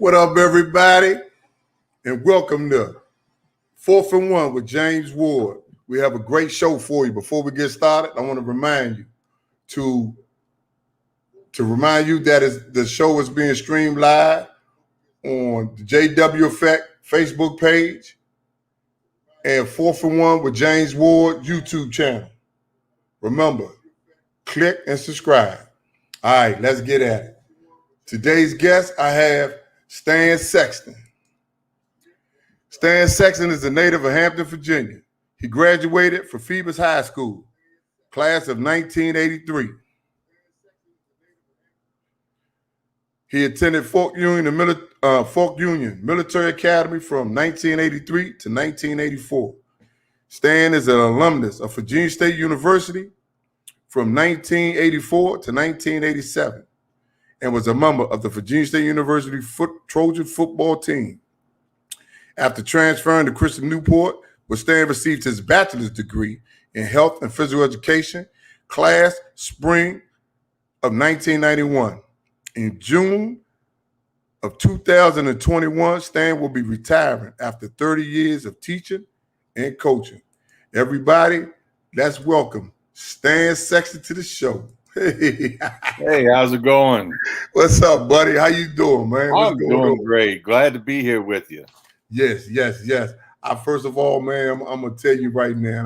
What up, everybody? And welcome to 4th and 1 with James Ward. We have a great show for you. Before we get started, I want to remind you that the show is being streamed live on the JW Effect Facebook page and 4th and 1 with James Ward YouTube channel. Remember, click and subscribe. All right, let's get at it. Today's guest, I have Stan Sexton. Stan Sexton is a native of Hampton, Virginia. He graduated from Phoebus High School, class of 1983. He attended Fork Union Military Academy from 1983 to 1984. Stan is an alumnus of Virginia State University from 1984 to 1987 and was a member of the Virginia State University Trojan football team. After transferring to Christian Newport, where Stan received his bachelor's degree in health and physical education, class spring of 1991. In June of 2021, Stan will be retiring after 30 years of teaching and coaching. Everybody, let's welcome Stan Sexton to the show. Hey, how's it going? What's up, buddy? How you doing, man? I'm doing great. Glad to be here with you. Yes. First of all, man, I'm gonna tell you right now,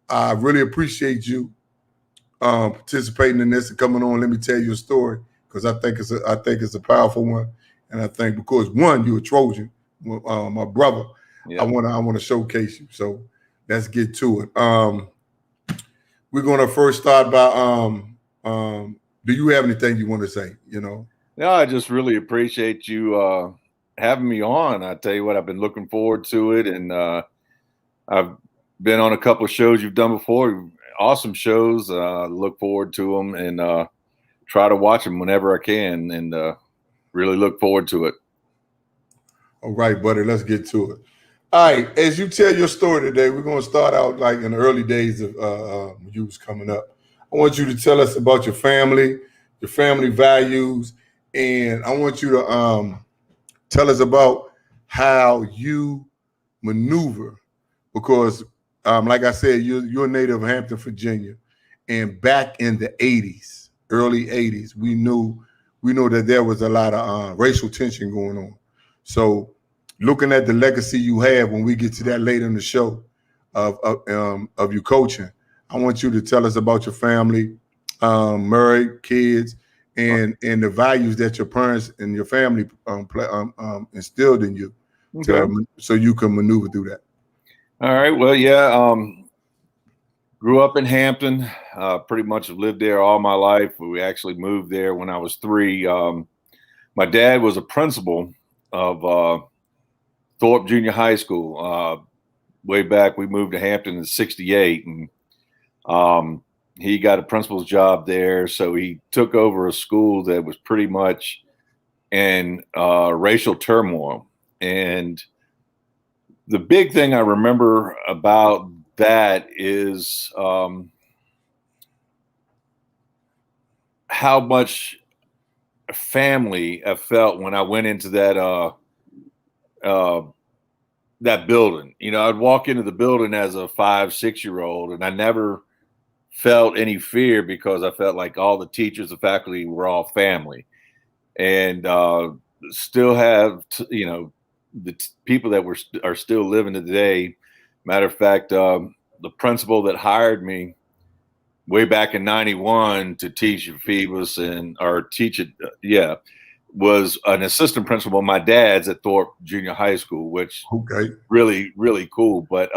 I really appreciate you participating in this and coming on. Let me tell you a story because I think it's a powerful one, and I think because one, you're a Trojan, my brother. Yeah. I want to showcase you. So let's get to it. We're gonna first start by do you have anything you want to say? No, I just really appreciate you having me on. I tell you what, I've been looking forward to it, and I've been on a couple of shows you've done before. Awesome shows. Look forward to them and try to watch them whenever I can, and really look forward to it. All right, buddy, let's get to it. All right, as you tell your story today, we're going to start out like in the early days of you was coming up. I want you to tell us about your family values, and I want you to tell us about how you maneuver, because like I said, you're a native of Hampton, Virginia, and back in the 80s, early 80s, we know that there was a lot of racial tension going on. So looking at the legacy you have, when we get to that later in the show of you coaching, I want you to tell us about your family, married, kids, and the values that your parents and your family instilled in you, so you can maneuver through that. All right. Well, yeah. Grew up in Hampton. Pretty much lived there all my life. We actually moved there when I was 3. My dad was a principal of Thorpe Junior High School. Way back, we moved to Hampton in '68, and he got a principal's job there. So he took over a school that was pretty much in racial turmoil. And the big thing I remember about that is how much family I felt when I went into that building. I'd walk into the building as a 5-6-year-old, and I never felt any fear because I felt like all the teachers, the faculty were all family, and still have, the people that are still living today. Matter of fact, the principal that hired me way back in '91 to teach at Phoebus was an assistant principal of my dad's at Thorpe Junior High School, which really, really cool. But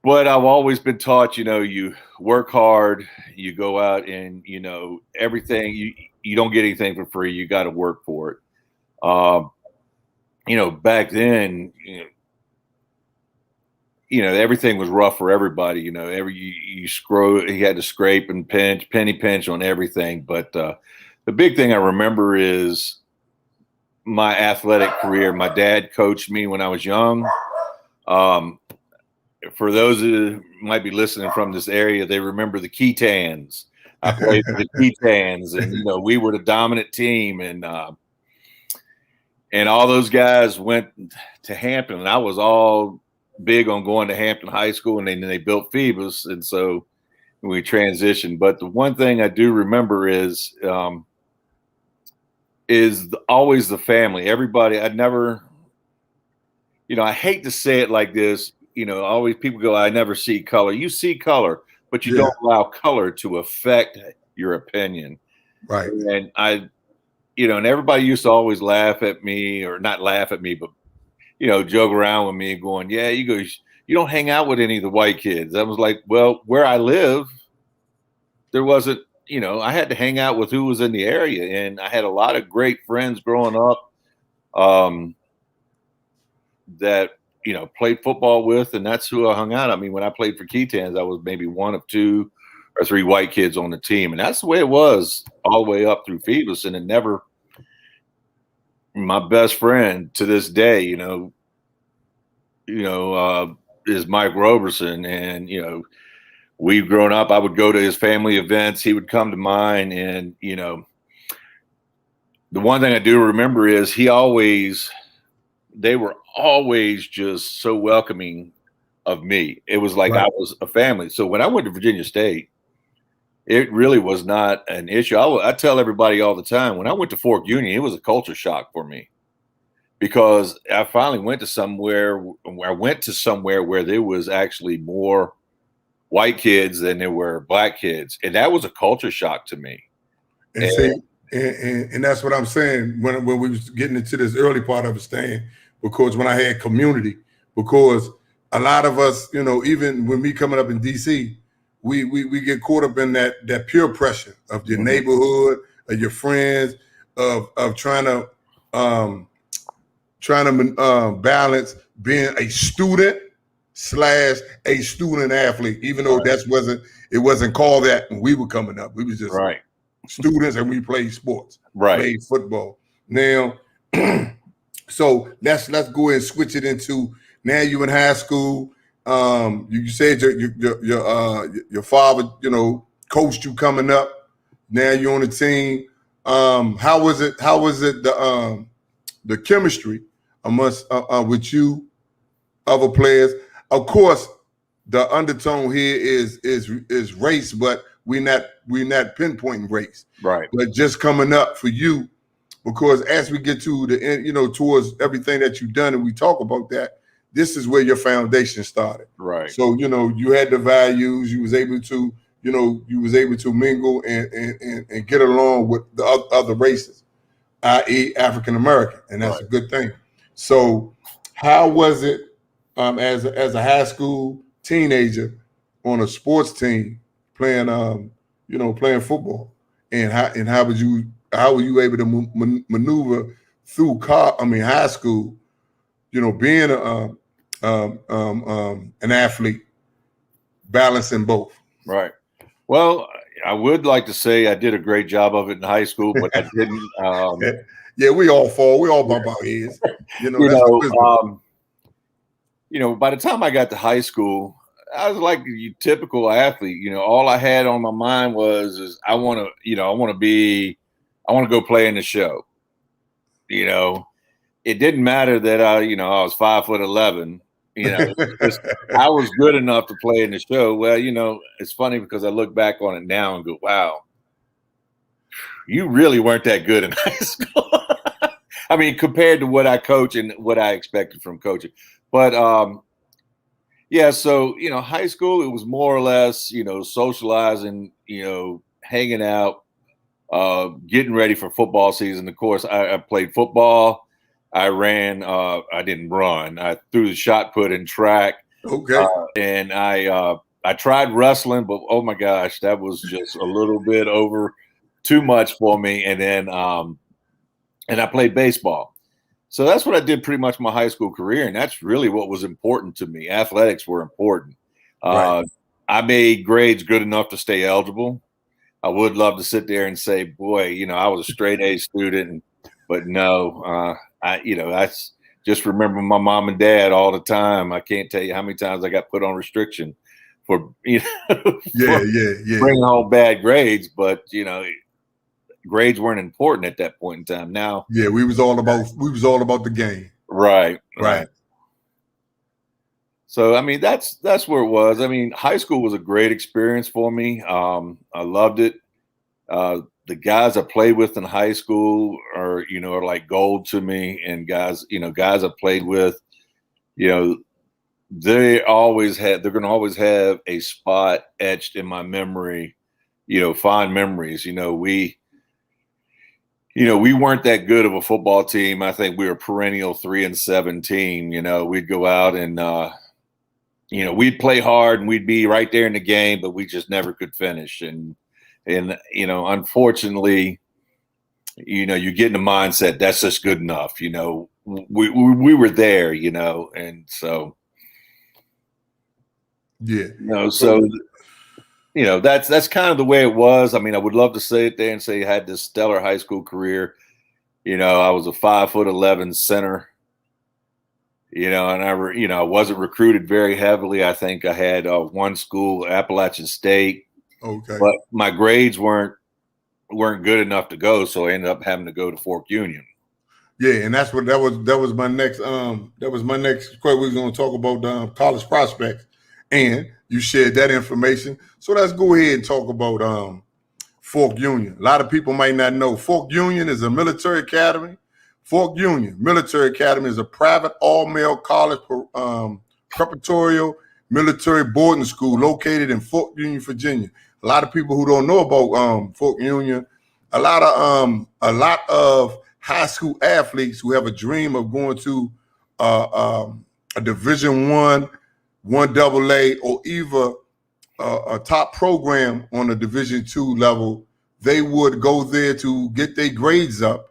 I've always been taught, you work hard, you go out and, everything, you don't get anything for free. You got to work for it. Back then, everything was rough for everybody. You had to scrape and penny pinch on everything. But the big thing I remember is my athletic career. My dad coached me when I was young. For those who might be listening from this area, they remember the Ketans. I played for the Ketans, and we were the dominant team, and all those guys went to Hampton, and I was all big on going to Hampton High School, and then they built Phoebus, and so we transitioned. But the one thing I do remember is always the family. Everybody, I never, I hate to say it like this, always people go, I never see color. You see color, but you don't allow color to affect your opinion. Right. And and everybody used to always laugh at me, or not laugh at me, but, joke around with me going, yeah, you don't hang out with any of the white kids. I was like, well, where I live, there wasn't, I had to hang out with who was in the area. And I had a lot of great friends growing up that, played football with, and that's who I hung out. I mean, when I played for Ketans, I was maybe one of 2 or 3 white kids on the team. And that's the way it was all the way up through Phoebus. And it never, my best friend to this day, is Mike Roberson. And, we've grown up. I would go to his family events. He would come to mine. And, the one thing I do remember is they were always just so welcoming of me. It was like I was a family. So when I went to Virginia State, it really was not an issue. I tell everybody all the time, when I went to Fork Union, it was a culture shock for me, because I finally went to somewhere where there was actually more white kids than there were black kids. And that was a culture shock to me. And that's what I'm saying when we was getting into this early part of it, Stan, because when I had community, because a lot of us, even when me coming up in DC, we get caught up in that peer pressure of your neighborhood, of your friends, of trying to balance being a student / a student athlete, even though it wasn't called that when we were coming up. We was just students, and we played sports, played football. Now, so let's go ahead and switch it into, now you in high school. You said your father, coached you coming up. Now you're on the team. How was it the chemistry amongst with you, other players? Of course, the undertone here is race, but we're not pinpointing race, right? But just coming up for you, because as we get to the end, towards everything that you've done, and we talk about that, this is where your foundation started, right? So you had the values. You was able to mingle and get along with the other races, i.e., African American, and that's a good thing. So, how was it as a high school teenager on a sports team playing playing football, and how were you able to maneuver through high school, being an athlete, balancing both? Right. Well, I would like to say I did a great job of it in high school, but I didn't. Yeah, we all fall. We all bump our heads. By the time I got to high school, I was like a typical athlete. All I had on my mind was I want to go play in the show. It didn't matter that I was 5'11". I was good enough to play in the show. Well, it's funny because I look back on it now and go, wow, you really weren't that good in high school. I mean, compared to what I coach and what I expected from coaching. But so high school, it was more or less, socializing, hanging out, getting ready for football season. Of course, I played football. I ran. I didn't run. I threw the shot put in track. Okay. And I tried wrestling, but oh my gosh, that was just a little bit over too much for me. And then and I played baseball. So that's what I did pretty much my high school career. And that's really what was important to me. Athletics were important. I made grades good enough to stay eligible. I would love to sit there and say, boy, I was a straight A student, but no, I just remember my mom and dad all the time. I can't tell you how many times I got put on restriction for Yeah, for yeah. bringing home bad grades, but grades weren't important at that point in time. Now, Yeah, we was all about the game. right. Right. So I mean, that's where it was. I mean, high school was a great experience for me. I loved it. The guys I played with in high school are like gold to me, and guys I played with, they're going to always have a spot etched in my memory, fond memories. We weren't that good of a football team. I think we were a perennial 3-7 team. We'd go out and we'd play hard and we'd be right there in the game, but we just never could finish. And unfortunately, you get in the mindset that's just good enough. We were there, and so yeah, that's kind of the way it was. I mean, I would love to say it there and say I had this stellar high school career. I was a 5'11" center. And I wasn't recruited very heavily. I think I had one school, Appalachian State. Okay. But my grades weren't good enough to go, so I ended up having to go to Fork Union. Yeah, and that was my next question. We was going to talk about college prospects, and you shared that information. So let's go ahead and talk about Fork Union. A lot of people might not know Fork Union is a military academy. Fork Union Military Academy is a private all-male college preparatory military boarding school located in Fork Union, Virginia. A lot of people who don't know about Fork Union, a lot of high school athletes who have a dream of going to a Division I, 1AA, or even a top program on a Division II level, they would go there to get their grades up.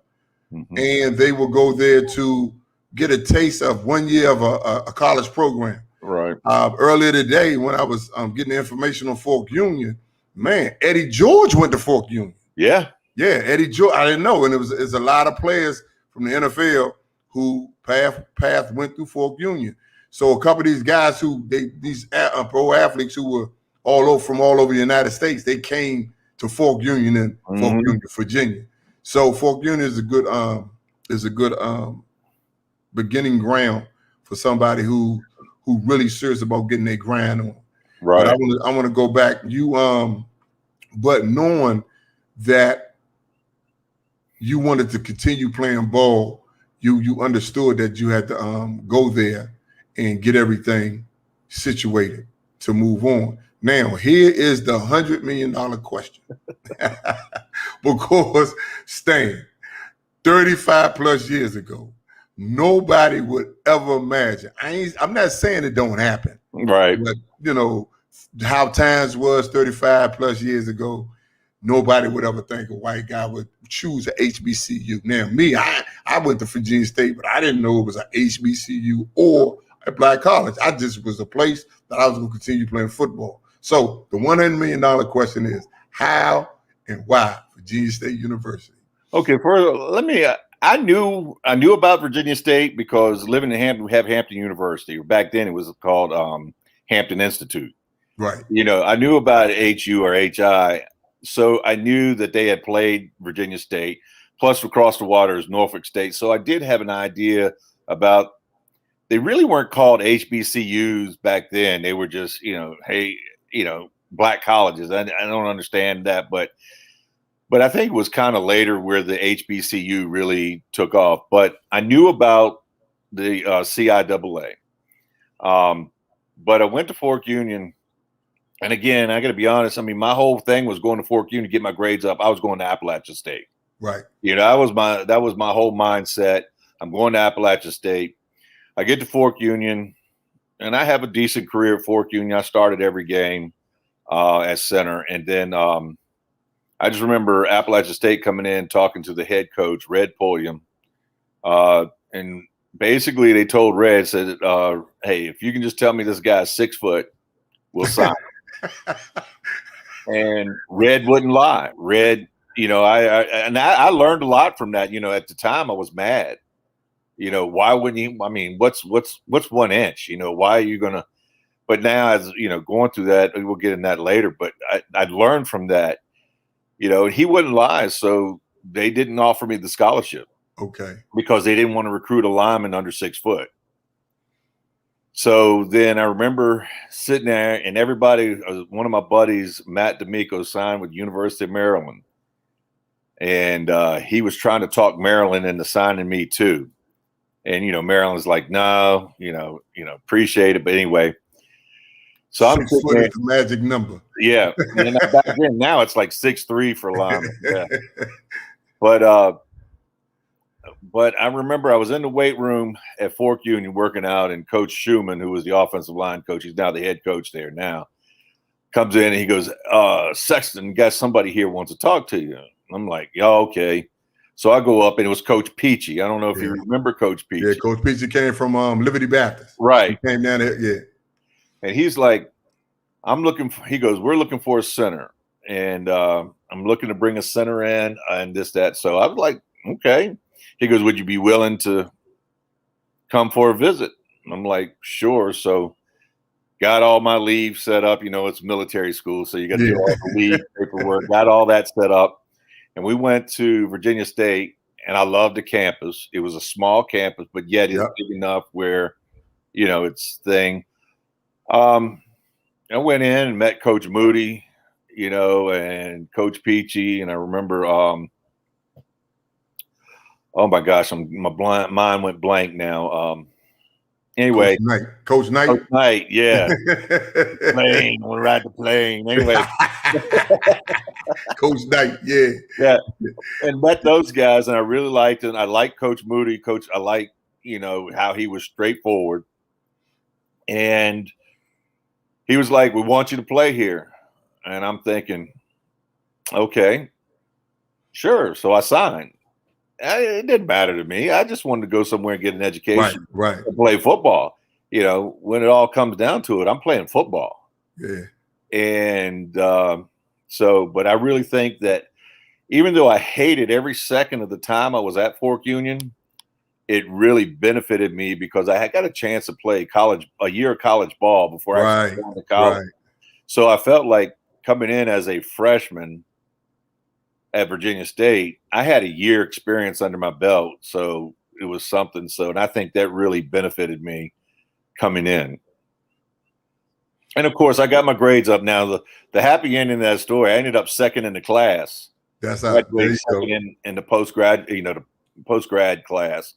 Mm-hmm. And they will go there to get a taste of 1 year of a college program. Right. Earlier today, when I was getting information on Fork Union, man, Eddie George went to Fork Union. Yeah. Yeah, Eddie George. I didn't know. And it's a lot of players from the NFL who path went through Fork Union. So a couple of these guys these pro athletes who were from all over the United States, they came to Fork Union in Fork Union, Virginia. So Fork Union is a good beginning ground for somebody who really serious about getting their grind on. Right. But I want to go back. But knowing that you wanted to continue playing ball, you understood that you had to go there and get everything situated to move on. Now, here is the $100 million question. Because Stan, 35 plus years ago, nobody would ever imagine. I'm not saying it don't happen. Right. But, how times was 35 plus years ago, nobody would ever think a white guy would choose a HBCU. Now, me, I went to Virginia State, but I didn't know it was a HBCU or a black college. I just was a place that I was going to continue playing football. So the $100 million question is how and why Virginia State University? Okay, I knew about Virginia State because living in Hampton, we have Hampton University. Back then, it was called Hampton Institute. Right. I knew about HU or HI, so I knew that they had played Virginia State. Plus, across the water is Norfolk State, so I did have an idea about. They really weren't called HBCUs back then. They were just, black colleges. I don't understand that, but I think it was kind of later where the HBCU really took off. But I knew about the CIAA. But I went to Fork Union. And again, I got to be honest. I mean, my whole thing was going to Fork Union to get my grades up. I was going to Appalachian State. Right. That was my whole mindset. I'm going to Appalachian State. I get to Fork Union, and I have a decent career at Fork Union. I started every game as center. And then I just remember Appalachian State coming in, talking to the head coach, Red Pulliam. And basically they told Red, said, hey, if you can just tell me this guy's 6 foot, we'll sign him. And Red wouldn't lie. Red, I learned a lot from that. At the time I was mad. Why wouldn't you? I mean, what's 1 inch? Why are you gonna? But now, as you know, going through that, we'll get in that later. But I learned from that, and he wouldn't lie. So they didn't offer me the scholarship. Okay. Because they didn't want to recruit a lineman under 6 foot. So then I remember sitting there, and everybody, one of my buddies, Matt D'Amico, signed with University of Maryland. And he was trying to talk Maryland into signing me too. And, Maryland's like, no, appreciate it. But anyway, so I'm 6 foot is the magic number. Yeah. And back then, now it's like 6'3" for linemen. Yeah. But I remember I was in the weight room at Fork Union working out, and Coach Schumann, who was the offensive line coach, he's now the head coach there now, comes in and he goes, Sexton, got somebody here wants to talk to you. I'm like, yeah, okay. So I go up, and it was Coach Peachy. I don't know if you remember Coach Peachy. Yeah, Coach Peachy came from Liberty Baptist. Right. He came down there, yeah. And he's like, he goes, we're looking for a center. And I'm looking to bring a center in and this, that. So I was like, okay. He goes, would you be willing to come for a visit? I'm like, sure. So got all my leave set up. It's military school, so you got to do all the leave paperwork. Got all that set up. And we went to Virginia State, and I loved the campus. It was a small campus, but yet it's big enough where, it's thing. I went in and met Coach Moody, and Coach Peachy. And I remember, oh my gosh, my mind went blank now. Anyway, Coach Knight, yeah. Plane, want to ride the plane. Anyway, Coach Knight, yeah, and met those guys, and I really liked it. I liked Coach Moody. I liked, how he was straightforward, and he was like, "We want you to play here," and I'm thinking, okay, sure. So I signed. It didn't matter to me. I just wanted to go somewhere and get an education, right. And play football. When it all comes down to it, I'm playing football. Yeah. And but I really think that even though I hated every second of the time I was at Fork Union, it really benefited me because I had got a chance to play a year of college ball before I actually went to college. Right. So I felt like coming in as a freshman at Virginia State, I had a year experience under my belt. So it was something. So, and I think that really benefited me coming in. And of course I got my grades up. Now the happy ending of that story, I ended up second in the class. That's how in the post-grad, the post-grad class,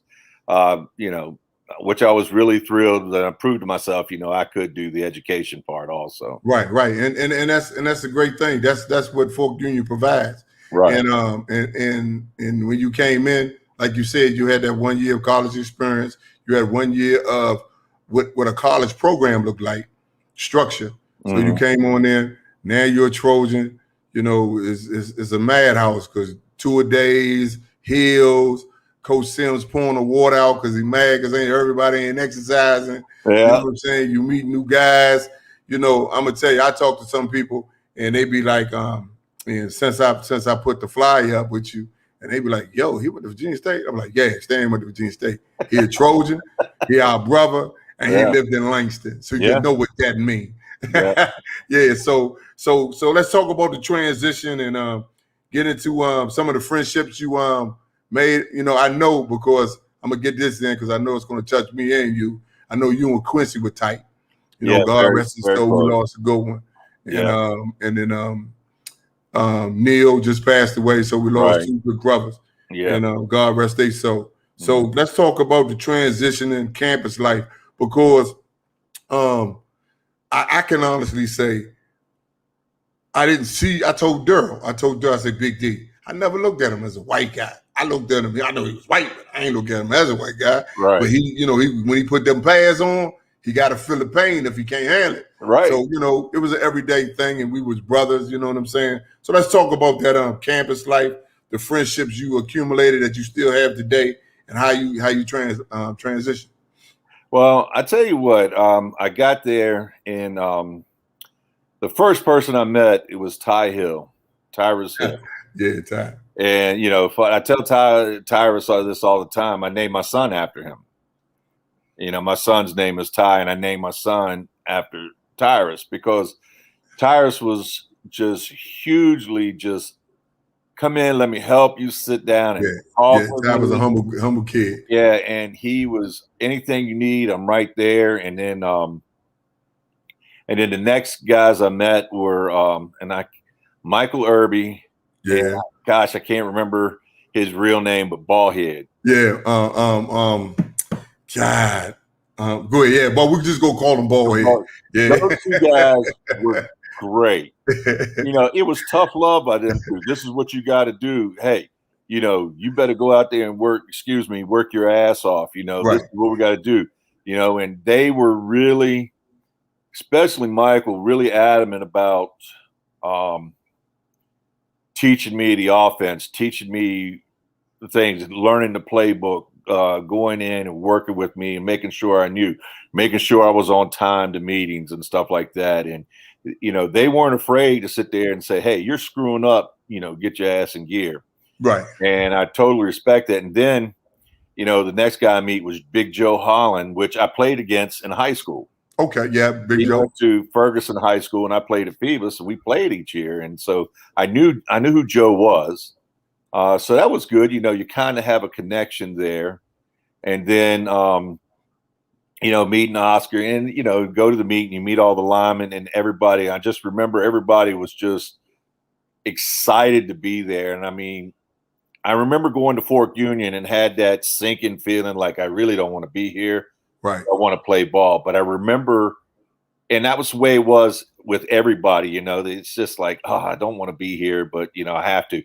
which I was really thrilled that I proved to myself, I could do the education part also. Right. And that's a great thing. That's what Fork Union provides. Right. And when you came in, like you said, you had that 1 year of college experience. You had 1 year of what a college program looked like, structure. So you came on in. Now you're a Trojan. It's a madhouse because 2-a-days, hills. Coach Sims pouring the water out because he's mad because everybody ain't exercising. Yeah. You know what I'm saying? You meet new guys. I'm gonna tell you, I talk to some people and they be like, and since I put the flyer up with you, and they be like, yo, he went to Virginia State? I'm like, yeah, Stan went to Virginia State. He a Trojan, he our brother, and he lived in Langston. So you know what that means. Yeah. So let's talk about the transition and get into some of the friendships you made. I know because I'm gonna get this in because I know it's gonna touch me and you. I know you and Quincy were tight. God rest his soul, we lost a good one. And then Neil just passed away, so we lost two good brothers. Yeah. And God rest their soul. So let's talk about the transition in campus life because I can honestly say I told Daryl, I said, Big D, I never looked at him as a white guy. I looked at him, I know he was white, but I ain't looked at him as a white guy. Right. But he when he put them pads on, he got to feel the pain if he can't handle it. Right. So, it was an everyday thing and we was brothers, you know what I'm saying? So let's talk about that campus life, the friendships you accumulated that you still have today and how you transition. Well, I tell you what, I got there and the first person I met, it was Tyrus Hill. Yeah, Ty. And, I tell Tyrus this all the time. I name my son after him. My son's name is Ty, and I named my son after Tyrus, because Tyrus was just hugely just come in, let me help you, sit down and talk with Ty was a me. humble kid. Yeah, and he was anything you need, I'm right there. And then the next guys I met were Michael Irby. Yeah. And, gosh, I can't remember his real name, but Ballhead. Yeah. God. Go ahead. Yeah, but we just go call him Ballhead. Yeah. Those two guys were great. It was tough love by them too. This is what you got to do. Hey, you better go out there and work your ass off. Right. This is what we got to do. And they were really, especially Michael, really adamant about teaching me the offense, teaching me the things, learning the playbook, going in and working with me and making sure I knew, making sure I was on time to meetings and stuff like that. And, they weren't afraid to sit there and say, hey, you're screwing up, get your ass in gear. Right. And I totally respect that. And then, the next guy I meet was Big Joe Holland, which I played against in high school. Okay. Yeah. Big Joe. He went to Ferguson High School and I played at Phoebus, and we played each year. And so I knew who Joe was. So that was good. You kind of have a connection there. And then, meeting Oscar and, go to the meeting, you meet all the linemen and everybody. I just remember everybody was just excited to be there. And I mean, I remember going to Fort Union and had that sinking feeling like I really don't want to be here. Right. I want to play ball. But I remember, and that was the way it was with everybody, it's just like, I don't want to be here, but, I have to.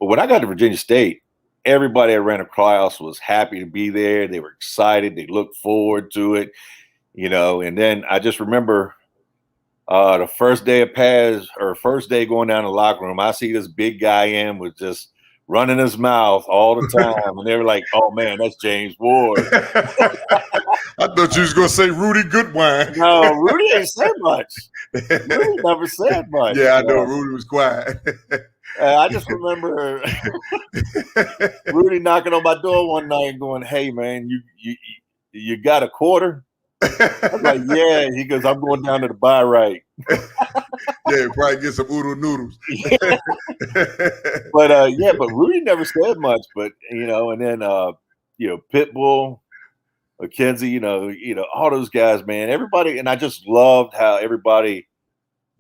But when I got to Virginia State, everybody I ran across was happy to be there. They were excited. They looked forward to it, and then I just remember the first day first day going down the locker room, I see this big guy in with just running his mouth all the time. And they were like, oh man, that's James Ward. I thought you was going to say Rudy Goodwine. No, Rudy ain't said much. Rudy never said much. Yeah, I know. Rudy was quiet. I just remember Rudy knocking on my door one night and going, hey, man, you got a quarter? I was like, yeah. He goes, I'm going down to the buy right. Yeah, probably get some oodle noodles. But Rudy never said much. But, and then, Pitbull, McKenzie, all those guys, man, everybody. And I just loved how everybody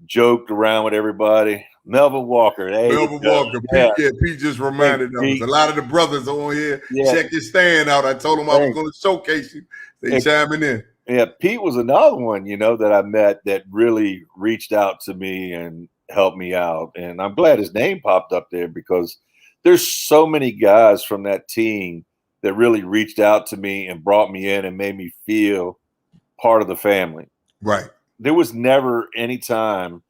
joked around with everybody. Melvin Walker. Hey, Melvin Walker. Pete just reminded us. A lot of the brothers on here, check your stand out. I told them I was going to showcase you. They chiming in. Yeah, Pete was another one, that I met that really reached out to me and helped me out. And I'm glad his name popped up there because there's so many guys from that team that really reached out to me and brought me in and made me feel part of the family. Right. There was never any time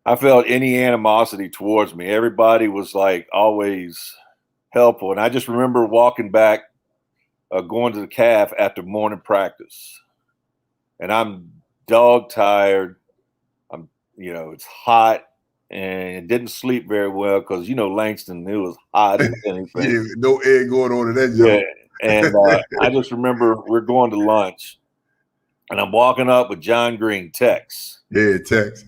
I felt any animosity towards me. Everybody was like always helpful. And I just remember walking back, going to the calf after morning practice, and I'm dog tired. It's hot and didn't sleep very well because, Langston, it was hot as anything. Yeah, no egg going on in that joint. Yeah. And I just remember we're going to lunch and I'm walking up with John Green, Tex. Yeah, Tex.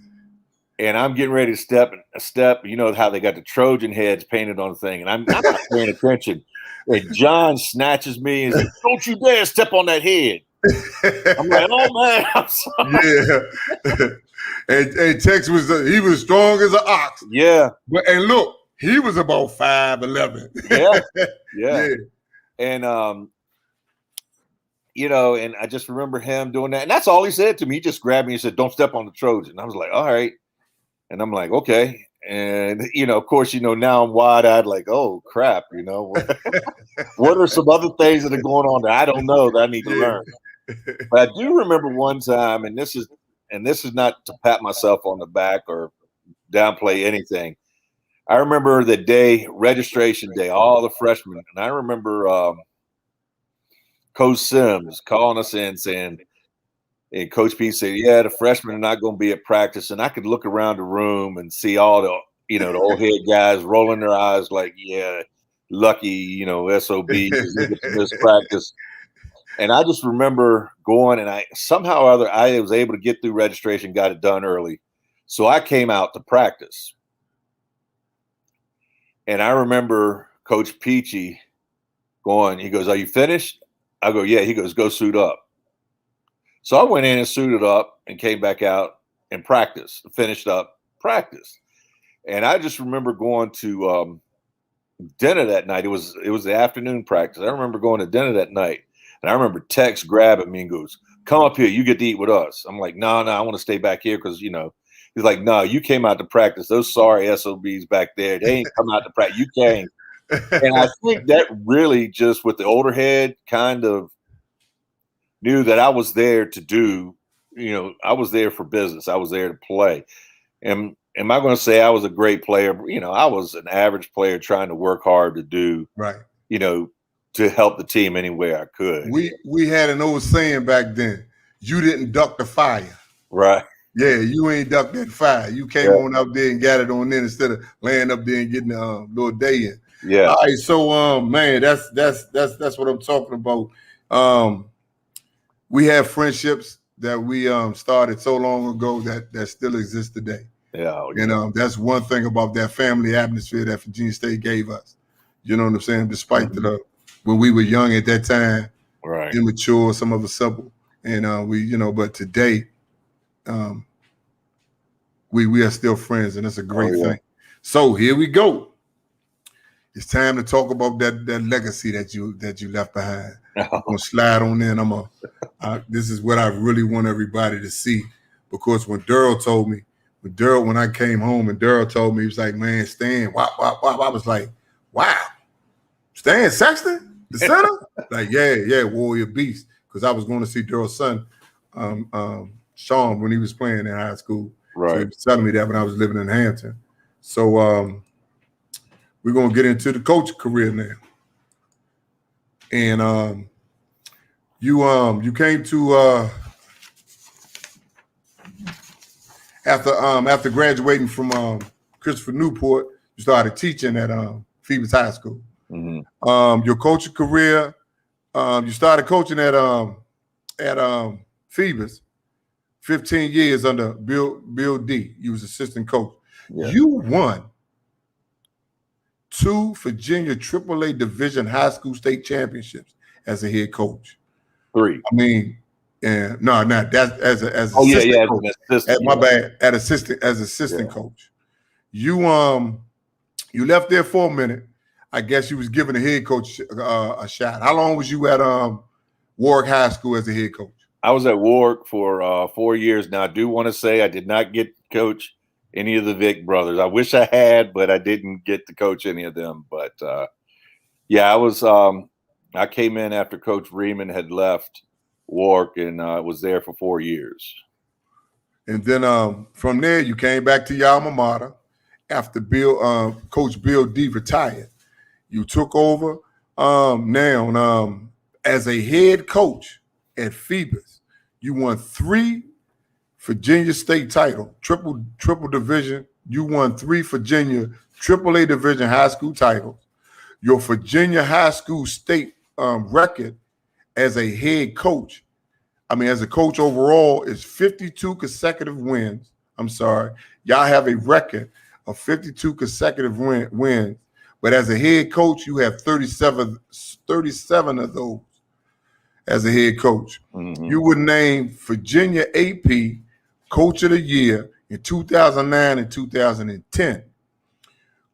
And I'm getting ready to step. You know how they got the Trojan heads painted on the thing. And I'm not paying attention. And John snatches me and says, don't you dare step on that head. I'm like, oh, man, I'm sorry. Yeah. and Tex he was strong as an ox. Yeah. And look, he was about 5'11". Yeah. And, and I just remember him doing that. And that's all he said to me. He just grabbed me and said, don't step on the Trojan. I was like, all right. And I'm like, okay. And, of course, now I'm wide-eyed like, oh, crap, What are some other things that are going on that I don't know that I need to learn? But I do remember one time, and this is not to pat myself on the back or downplay anything. I remember the day, registration day, all the freshmen. And I remember Coach Sims calling us in saying, and Coach P said, yeah, the freshmen are not going to be at practice. And I could look around the room and see all the, the old head guys rolling their eyes like, yeah, lucky, SOB, this practice. And I just remember going, and somehow or other I was able to get through registration, got it done early. So I came out to practice. And I remember Coach Peachy going, he goes, "Are you finished?" I go, "Yeah." He goes, "Go suit up." So I went in and suited up and came back out and practiced, finished up practice. And I just remember going to dinner that night. It was the afternoon practice. I remember going to dinner that night. And I remember Tex grabbing me and goes, "Come up here. You get to eat with us." I'm like, "No, I want to stay back here because, you know," he's like, "No, you came out to practice. Those sorry SOBs back there, they ain't come out to practice. You came." And I think that really just with the older head kind of knew that I was there to do, you know, I was there for business. I was there to play. And am I going to say I was a great player? You know, I was an average player trying to work hard to do, Right. you know, to help the team any way I could. We had an old saying back then: "You didn't duck the fire." Right. Yeah, you ain't ducked that fire. You came on up there and got it on in instead of laying up there and getting a little day in. Yeah. All right, so man, that's what I'm talking about. We have friendships that we started so long ago that still exist today. Yeah. And that's one thing about that family atmosphere that Virginia State gave us. You know what I'm saying? Despite the when we were young at that time, right, immature, some of us simple, and we, you know, but today, we are still friends, and that's a great thing. So here we go. It's time to talk about that legacy that you left behind. I'm gonna slide on in. This is what I really want everybody to see, because when Daryl told me, when I came home and Daryl told me, he was like, "Man, Stan, wop, wop, wop." I was like, "Wow, Stan Sexton, the center?" Like, yeah, Warrior Beast, because I was going to see Daryl's son, Sean, when he was playing in high school. right. So he was telling me that when I was living in Hampton. So we're gonna get into the coach career now. And you came to after graduating from Christopher Newport, you started teaching at Phoebus High School. Your coaching career, you started coaching at Phoebus, 15 years under Bill D. You was assistant coach. Yeah. You won 2 Virginia AAA Division high school state championships as a head coach. 3. I mean, no, not that as assistant coach. As assistant coach. You left there for a minute. I guess you was giving a head coach a shot. How long was you at Warwick High School as a head coach? I was at Warwick for 4 years. Now, I do want to say I did not get to coach any of the Vick brothers. I wish I had, but I didn't get to coach any of them. But yeah, I was. I came in after Coach Riemann had left Warwick, and was there for 4 years. And then from there, you came back to your alma mater after Coach Bill D retired. You took over now as a head coach at Phoebus. You won 3 Virginia state title, triple division. You won 3 Virginia AAA division high school titles. Your Virginia high school state record as a head coach, as a coach overall, is 52 consecutive wins. I'm sorry. Y'all have a record of 52 consecutive wins. But as a head coach, you have 37 of those as a head coach. You were named Virginia AP Coach of the Year in 2009 and 2010.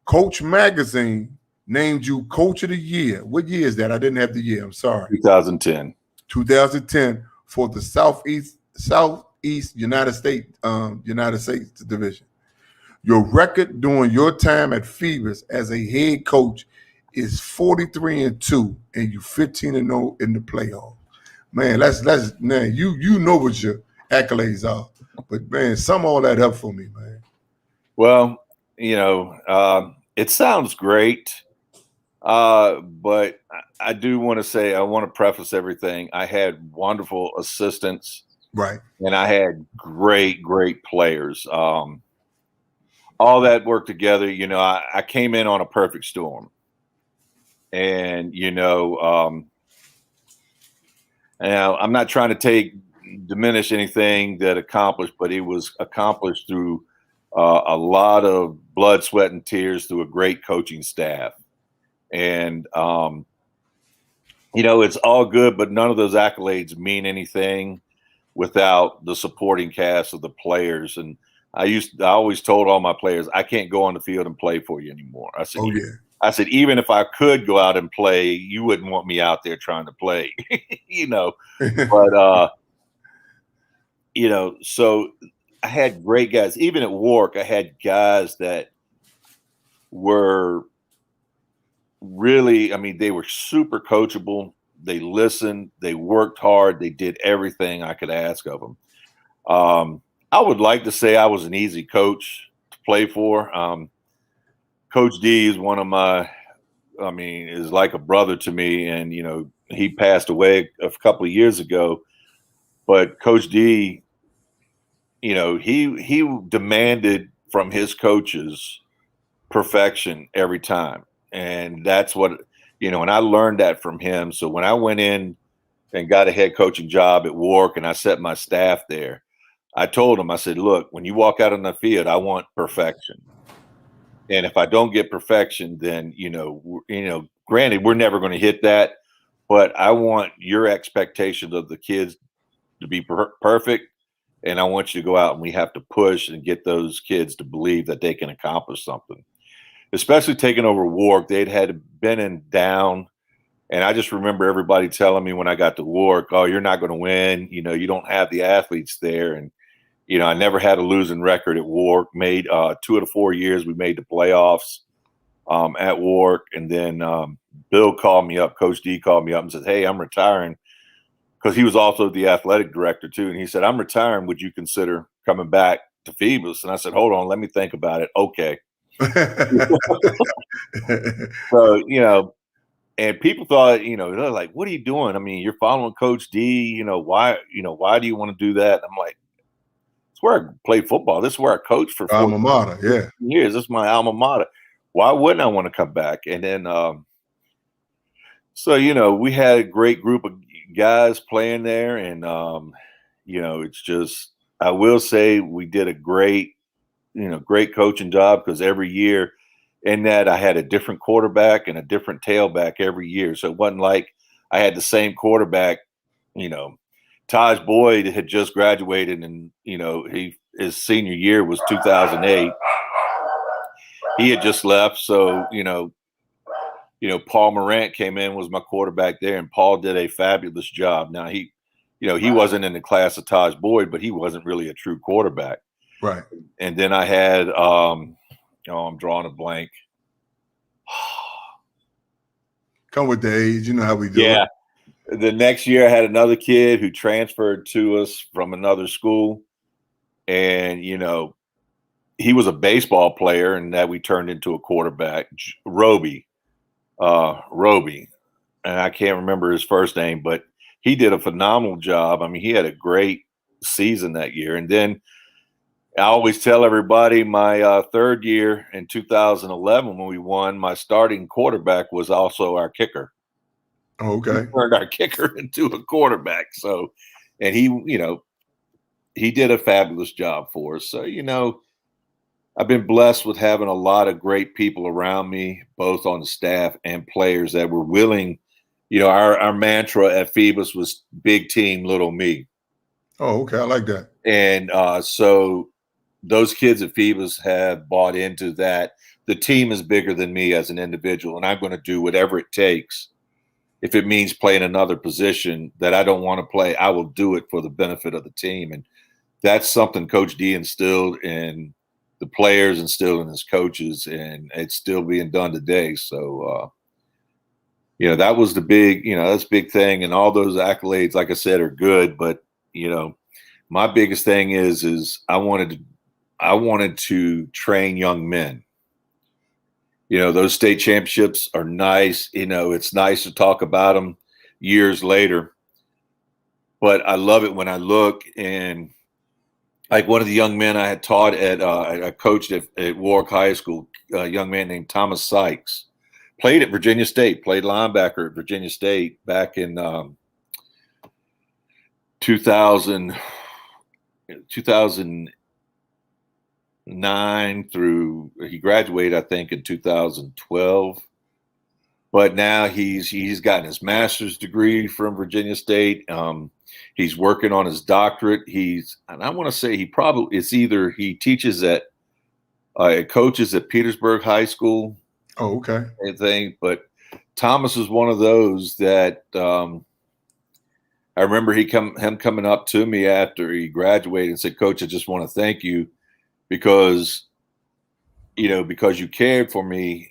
Coach Magazine named you Coach of the Year. What year is that? I didn't have the year. I'm sorry. 2010. 2010 for the Southeast United States Division. Your record during your time at Phoebus as a head coach is 43-2, and you 15-0 in the playoffs. Man, man, you know what your accolades are, but man, sum all that up for me, man. Well, it sounds great, but I do want to say, I want to preface everything. I had wonderful assistants, right, and I had great players. All that worked together. I came in on a perfect storm, and Now, I'm not trying to diminish anything that accomplished, but it was accomplished through a lot of blood, sweat, and tears through a great coaching staff. And, it's all good, but none of those accolades mean anything without the supporting cast of the players. And I always told all my players, I can't go on the field and play for you anymore. Oh yeah. I said, even if I could go out and play, you wouldn't want me out there trying to play, but, so I had great guys. Even at Warwick, I had guys that were really, I mean, they were super coachable. They listened, they worked hard, they did everything I could ask of them. I would like to say I was an easy coach to play for. Coach D is is like a brother to me. And, he passed away a couple of years ago. But Coach D, he demanded from his coaches perfection every time. And that's what, and I learned that from him. So when I went in and got a head coaching job at Warwick and I set my staff there, I told him, I said, look, when you walk out on the field, I want perfection. And if I don't get perfection, then, granted, we're never going to hit that, but I want your expectations of the kids to be perfect. And I want you to go out and we have to push and get those kids to believe that they can accomplish something. Especially taking over Warwick, they'd had been in down. And I just remember everybody telling me when I got to Warwick, oh, you're not going to win. You don't have the athletes there. And, I never had a losing record at Warwick. Made 2 out of 4 years, we made the playoffs at Warwick. And then Bill called me up, Coach D called me up and said, hey, I'm retiring. Because he was also the athletic director too. And he said, I'm retiring. Would you consider coming back to Phoebus? And I said, hold on, let me think about it. Okay. So, and people thought, they're like, what are you doing? I mean, you're following Coach D, why do you want to do that? I'm like, it's where I played football. This is where I coached for alma mater, yeah. years. This is my alma mater. Why wouldn't I want to come back? And then, so, we had a great group of guys playing there. And, it's just, I will say we did a great coaching job because every year in that I had a different quarterback and a different tailback every year. So it wasn't like I had the same quarterback. Taj Boyd had just graduated and, his senior year was 2008. He had just left. So, Paul Morant came in, was my quarterback there, and Paul did a fabulous job. Now he wasn't in the class of Taj Boyd, but he wasn't really a true quarterback. Right. And then I had, I'm drawing a blank. Come with the age, you know how we do Yeah. it. The next year I had another kid who transferred to us from another school. And, he was a baseball player and that we turned into a quarterback, Roby. And I can't remember his first name, but he did a phenomenal job. I mean, he had a great season that year. And then I always tell everybody my third year in 2011 when we won, my starting quarterback was also our kicker. Oh, okay. We turned our kicker into a quarterback. So, and he did a fabulous job for us. So, I've been blessed with having a lot of great people around me, both on the staff and players that were willing. Our mantra at Phoebus was big team, little me. Oh, okay. I like that. And so those kids at Phoebus have bought into that. The team is bigger than me as an individual, and I'm going to do whatever it takes. If it means playing another position that I don't want to play, I will do it for the benefit of the team. And that's something Coach D instilled in the players, instilled in his coaches, and it's still being done today. So, that was the big, that's a big thing. And all those accolades, like I said, are good. But, my biggest thing is I wanted to train young men. Those state championships are nice. It's nice to talk about them years later. But I love it when I look and like one of the young men I had taught I coached at Warwick High School, a young man named Thomas Sykes, played at Virginia State, played linebacker at Virginia State back in 2000, 2009 through he graduated, I think, in 2012. But now he's gotten his master's degree from Virginia State. He's working on his doctorate. And I want to say he teaches at coaches at Petersburg High School. Oh, okay. I think, but Thomas is one of those that I remember him coming up to me after he graduated and said, "Coach, I just want to thank you because you cared for me.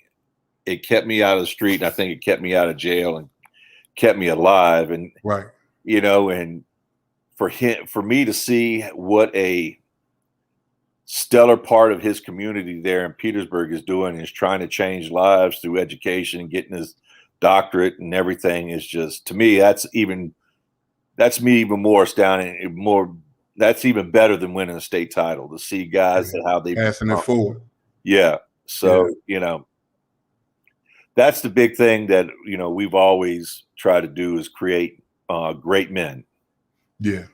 It kept me out of the street, and I think it kept me out of jail and kept me alive." And right, and for me to see what a stellar part of his community there in Petersburg is doing, is trying to change lives through education and getting his doctorate and everything, is just, to me, that's me even more astounding. That's even better than winning a state title, to see guys and how they passing it forward. Yeah. So, that's the big thing that, we've always tried to do, is create great men. Yeah.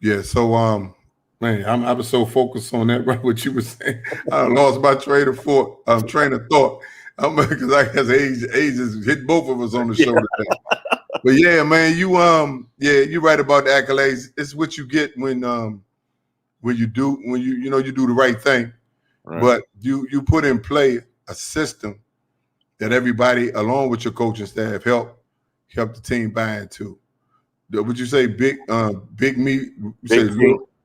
Yeah. So, man, I was so focused on that, right? What you were saying, I lost my train of thought. Because I guess age has hit both of us on the show today. But yeah, man, you're right about the accolades. It's what you get when you do the right thing. Right. But you put in play a system that everybody, along with your coaching staff, help the team buy into. Would you say big me?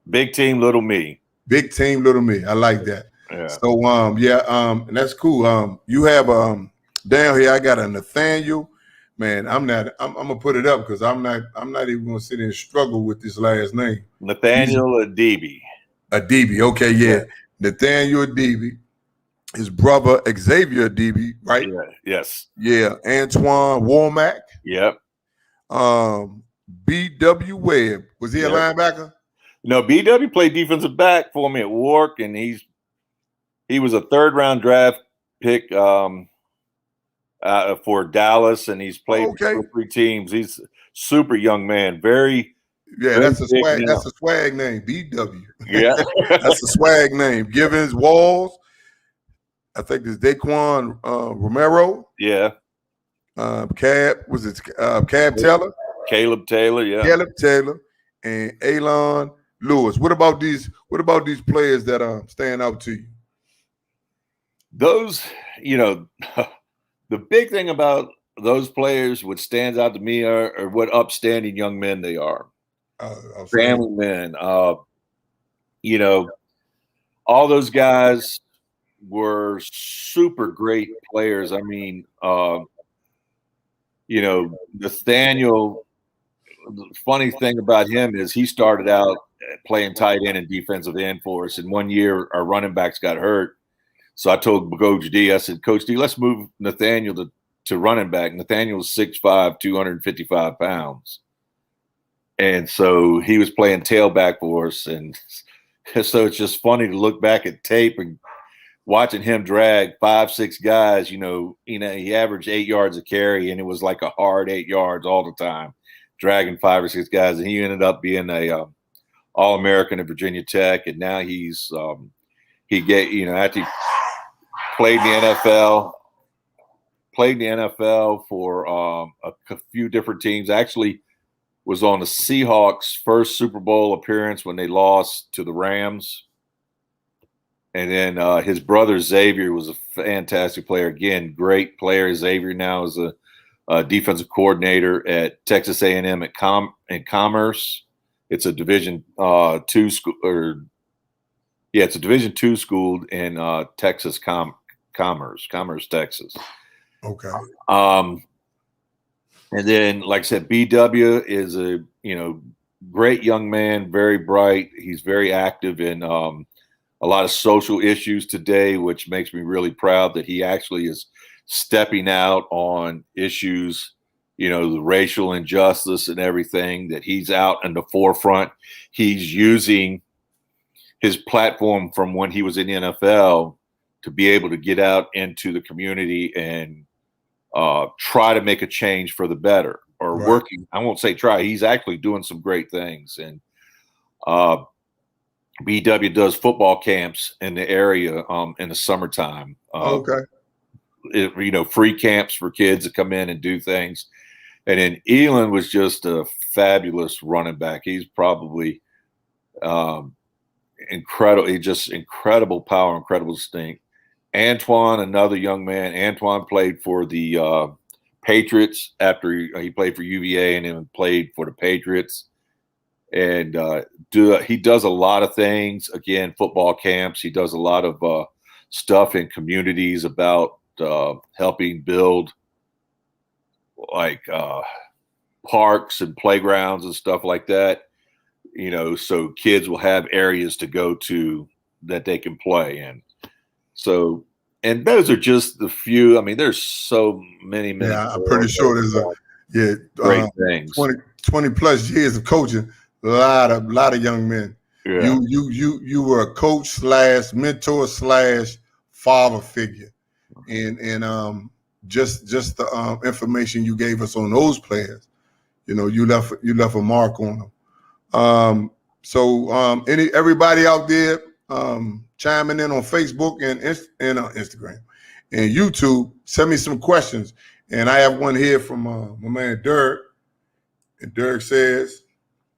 Big team, little me. Big team, little me. I like that. Yeah. So and that's cool. You have down here. I got a Nathaniel. Man, I'm gonna put it up because I'm not even gonna sit and struggle with this last name. Nathaniel Adibi. Adibi. Okay, yeah. Nathaniel Adibi. His brother Xavier Adibi, right? Yeah. Yes. Yeah. Antoine Womack. Yep. B.W. Webb. Was he a linebacker? No, BW played defensive back for me at Warwick, and he was a 3rd round draft pick for Dallas, and he's played for 3 teams. He's a super young man, very that's a swag. That's a swag name, BW. Yeah, that's a swag name. Givens Walls, I think it's Daquan Romero. Yeah. Cab Taylor. Caleb Taylor. Yeah. Caleb Taylor and Alon Lewis. What about these players that stand out to you? Those, the big thing about those players, what stands out to me are what upstanding young men they are. Family men. All those guys were super great players. I mean, Nathaniel, the funny thing about him is he started out playing tight end and defensive end for us. And one year our running backs got hurt. So I told Coach D, I said, Coach D, let's move Nathaniel to running back. Nathaniel's 6'5", 255 pounds. And so he was playing tailback for us. And so it's just funny to look back at tape and watching him drag 5-6 guys. He averaged 8 yards a carry, and it was like a hard 8 yards all the time, dragging 5 or 6 guys. And he ended up being a All-American at Virginia Tech. And now he's after he played in the NFL for a few different teams. Actually was on the Seahawks' first Super Bowl appearance when they lost to the Rams. And then his brother Xavier was a fantastic player. Again, great player. Xavier now is a defensive coordinator at Texas A&M at Commerce. It's a Division II school, it's a Division II school in Texas Commerce, Texas. Okay. And then, like I said, BW is a great young man, very bright. He's very active in a lot of social issues today, which makes me really proud that he actually is stepping out on issues, the racial injustice and everything, that he's out in the forefront. He's using his platform from when he was in the NFL to be able to get out into the community and try to make a change for the better. Right. working. I won't say try. He's actually doing some great things. And BW does football camps in the area in the summertime. Okay. Free camps for kids to come in and do things. And then Elon was just a fabulous running back. He's probably incredible. Just incredible power, incredible instinct. Antoine, another young man. Antoine played for the Patriots after he played for UVA and then played for the Patriots. And he does a lot of things. Again, football camps. He does a lot of stuff in communities about helping build like parks and playgrounds and stuff like that. So kids will have areas to go to that they can play in. So, and those are just the few. I mean, there's so many. Yeah, I'm pretty sure there's great things. 20 plus years of coaching. A lot of young men. Yeah. You were a coach / mentor / father figure, and just the information you gave us on those players, you left a mark on them. So everybody out there chiming in on Facebook and Instagram and YouTube, send me some questions. And I have one here from my man Dirk. And Dirk says,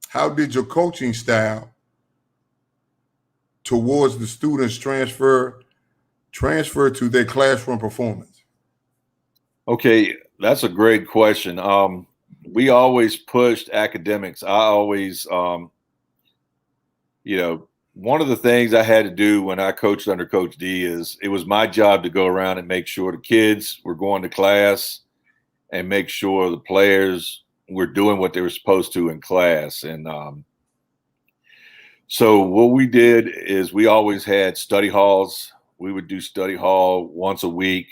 how did your coaching style towards the students transfer to their classroom performance? Okay, that's a great question. We always pushed academics. I always, one of the things I had to do when I coached under Coach D is it was my job to go around and make sure the kids were going to class and make sure the players were doing what they were supposed to in class. And so what we did is we always had study halls. We would do study hall once a week.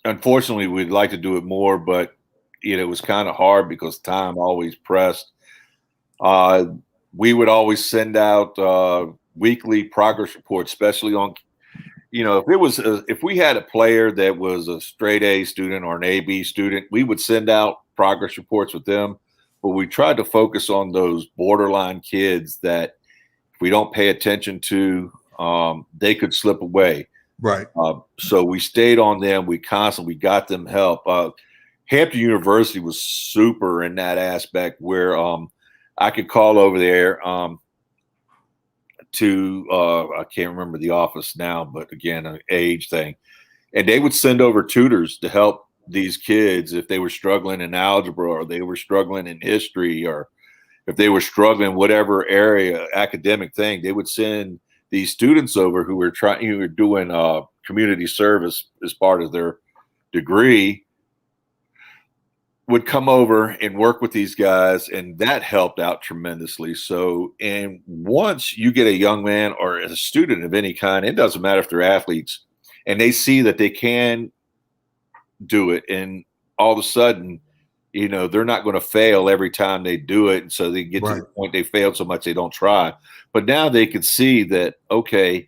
Unfortunately, we'd like to do it more, but it was kind of hard because time always pressed. We would always send out weekly progress reports, especially on, if we had a player that was a straight A student or an AB student, we would send out progress reports with them. But we tried to focus on those borderline kids that if we don't pay attention to, they could slip away. Right. So we stayed on them. We constantly got them help. Hampton University was super in that aspect where I could call over there to I can't remember the office now, but again, an age thing. And they would send over tutors to help these kids if they were struggling in algebra or they were struggling in history or if they were struggling whatever area academic thing. They would send these students over who were doing community service as part of their degree, would come over and work with these guys, and that helped out tremendously. So, and once you get a young man or a student of any kind, it doesn't matter if they're athletes, and they see that they can do it, and all of a sudden, they're not going to fail every time they do it, and so they get to the point they failed so much they don't try. But now they can see that, okay,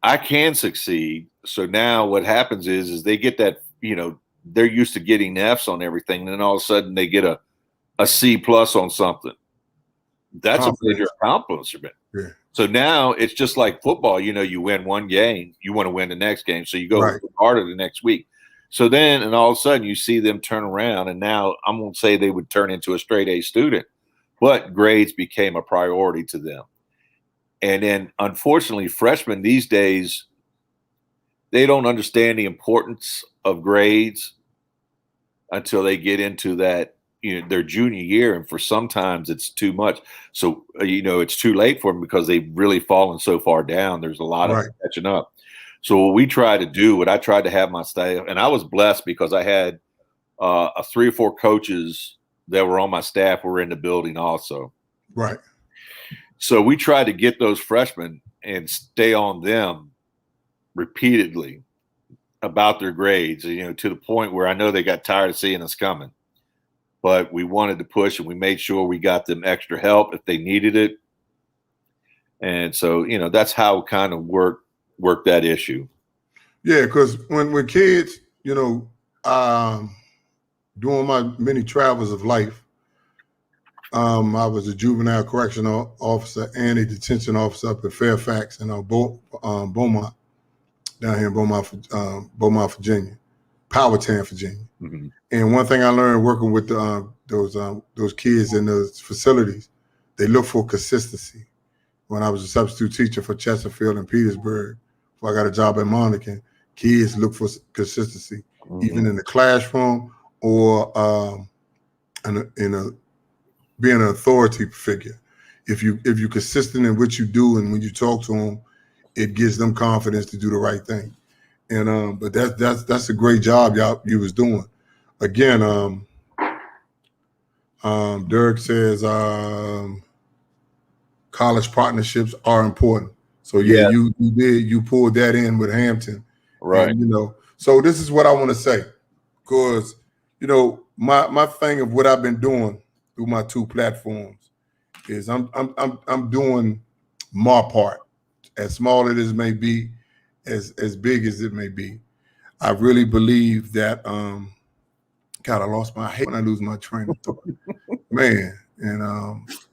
I can succeed. So now what happens is they get that, they're used to getting F's on everything. And then all of a sudden they get a C+ on something. That's a major accomplishment. Yeah. So now it's just like football. You win one game, you want to win the next game. So you go harder the next week. So then, and all of a sudden you see them turn around, and now I'm going to say they would turn into a straight A student, but grades became a priority to them. And then unfortunately, freshmen these days, they don't understand the importance of grades until they get into that, their junior year. And for sometimes it's too much. So, it's too late for them because they've really fallen so far down. There's a lot of catching up. So what we try to do, what I tried to have my staff, and I was blessed because I had 3 or 4 coaches that were on my staff were in the building also. Right. So we tried to get those freshmen and stay on them repeatedly about their grades, to the point where I know they got tired of seeing us coming, but we wanted to push, and we made sure we got them extra help if they needed it. And so, that's how we kind of work that issue. Yeah. Cause when kids, during my many travels of life, I was a juvenile correctional officer and a detention officer up in Fairfax and Beaumont, down here in Beaumont, Virginia, Powhatan, Virginia. Mm-hmm. And one thing I learned working with those kids in those facilities, they look for consistency. When I was a substitute teacher for Chesterfield and Petersburg, before I got a job at Monacan, kids look for consistency, even in the classroom or being an authority figure. If you're consistent in what you do and when you talk to them, it gives them confidence to do the right thing. And but that's a great job you was doing. Again, Dirk says college partnerships are important. So yeah, you pulled that in with Hampton, right? And so this is what I want to say, because my thing of what I've been doing through my two platforms is I'm doing my part, as small as it may be, as big as it may be. I really believe that God, I lost my hate when I lose my train of thought. Man,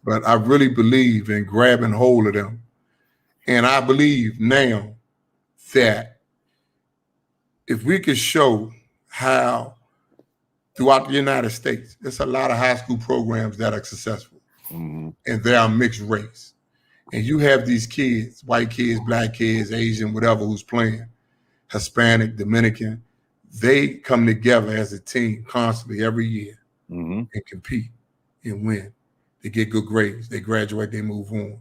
but I really believe in grabbing hold of them. And I believe now that if we could show how throughout the United States, there's a lot of high school programs that are successful, and they are mixed race. And you have these kids, white kids, black kids, Asian, whatever, who's playing, Hispanic, Dominican, they come together as a team constantly every year and compete and win. They get good grades. They graduate. They move on.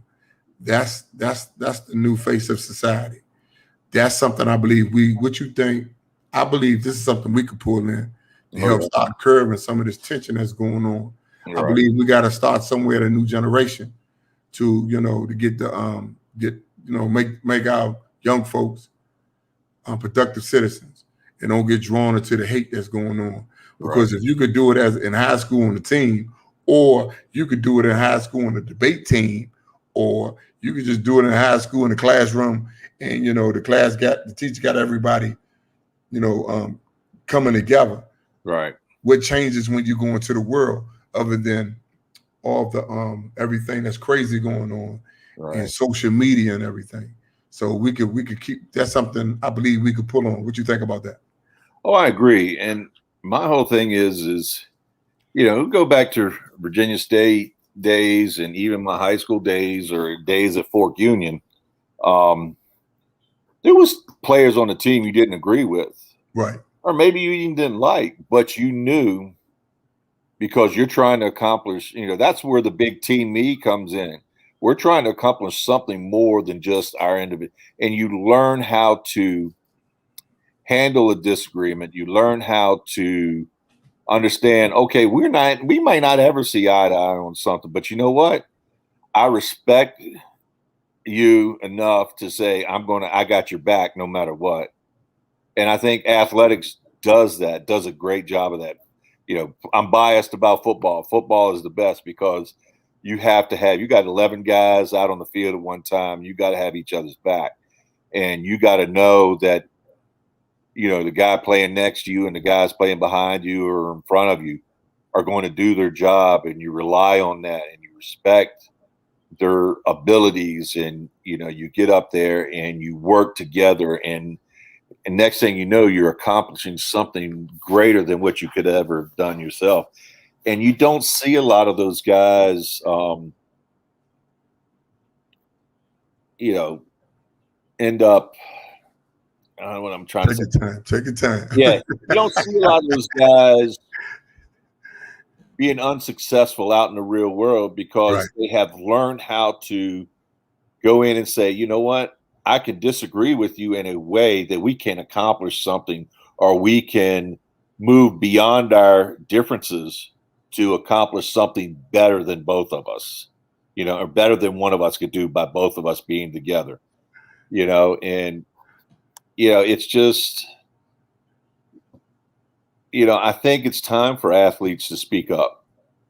That's the new face of society. That's something I believe what you think, I believe this is something we could pull in to help start curbing some of this tension that's going on. Right. I believe we got to start somewhere at a new generation to get make our young folks productive citizens and don't get drawn into the hate that's going on. Because if you could do it as in high school on the team, or you could do it in high school on the debate team, or you could just do it in high school in the classroom, and the teacher got everybody, coming together. Right. What changes when you go into the world, other than all the everything that's crazy going on and social media and everything. So we could keep, that's something I believe we could pull on. What you think about that? Oh, I agree. And my whole thing is go back to Virginia State days and even my high school days or days at Fork Union. There was players on the team you didn't agree with. Right. Or maybe you even didn't like, but you knew, because you're trying to accomplish, that's where the big team me comes in. We're trying to accomplish something more than just our individual. And you learn how to handle a disagreement. You learn how to understand, okay, we might not ever see eye to eye on something, but you know what? I respect you enough to say, I got your back no matter what. And I think athletics does a great job of that. I'm biased about football. Football is the best because you got 11 guys out on the field at one time. You got to have each other's back. And you got to know that, the guy playing next to you and the guys playing behind you or in front of you are going to do their job, and you rely on that and you respect their abilities, and, you get up there and you work together, and next thing you know, you're accomplishing something greater than what you could have ever done yourself. And you don't see a lot of those guys, end up, I don't know what I'm trying to say. Take your time. Yeah. You don't see a lot of those guys being unsuccessful out in the real world because they have learned how to go in and say, you know what? I can disagree with you in a way that we can accomplish something, or we can move beyond our differences to accomplish something better than both of us, or better than one of us could do by both of us being together, and, it's just, I think it's time for athletes to speak up.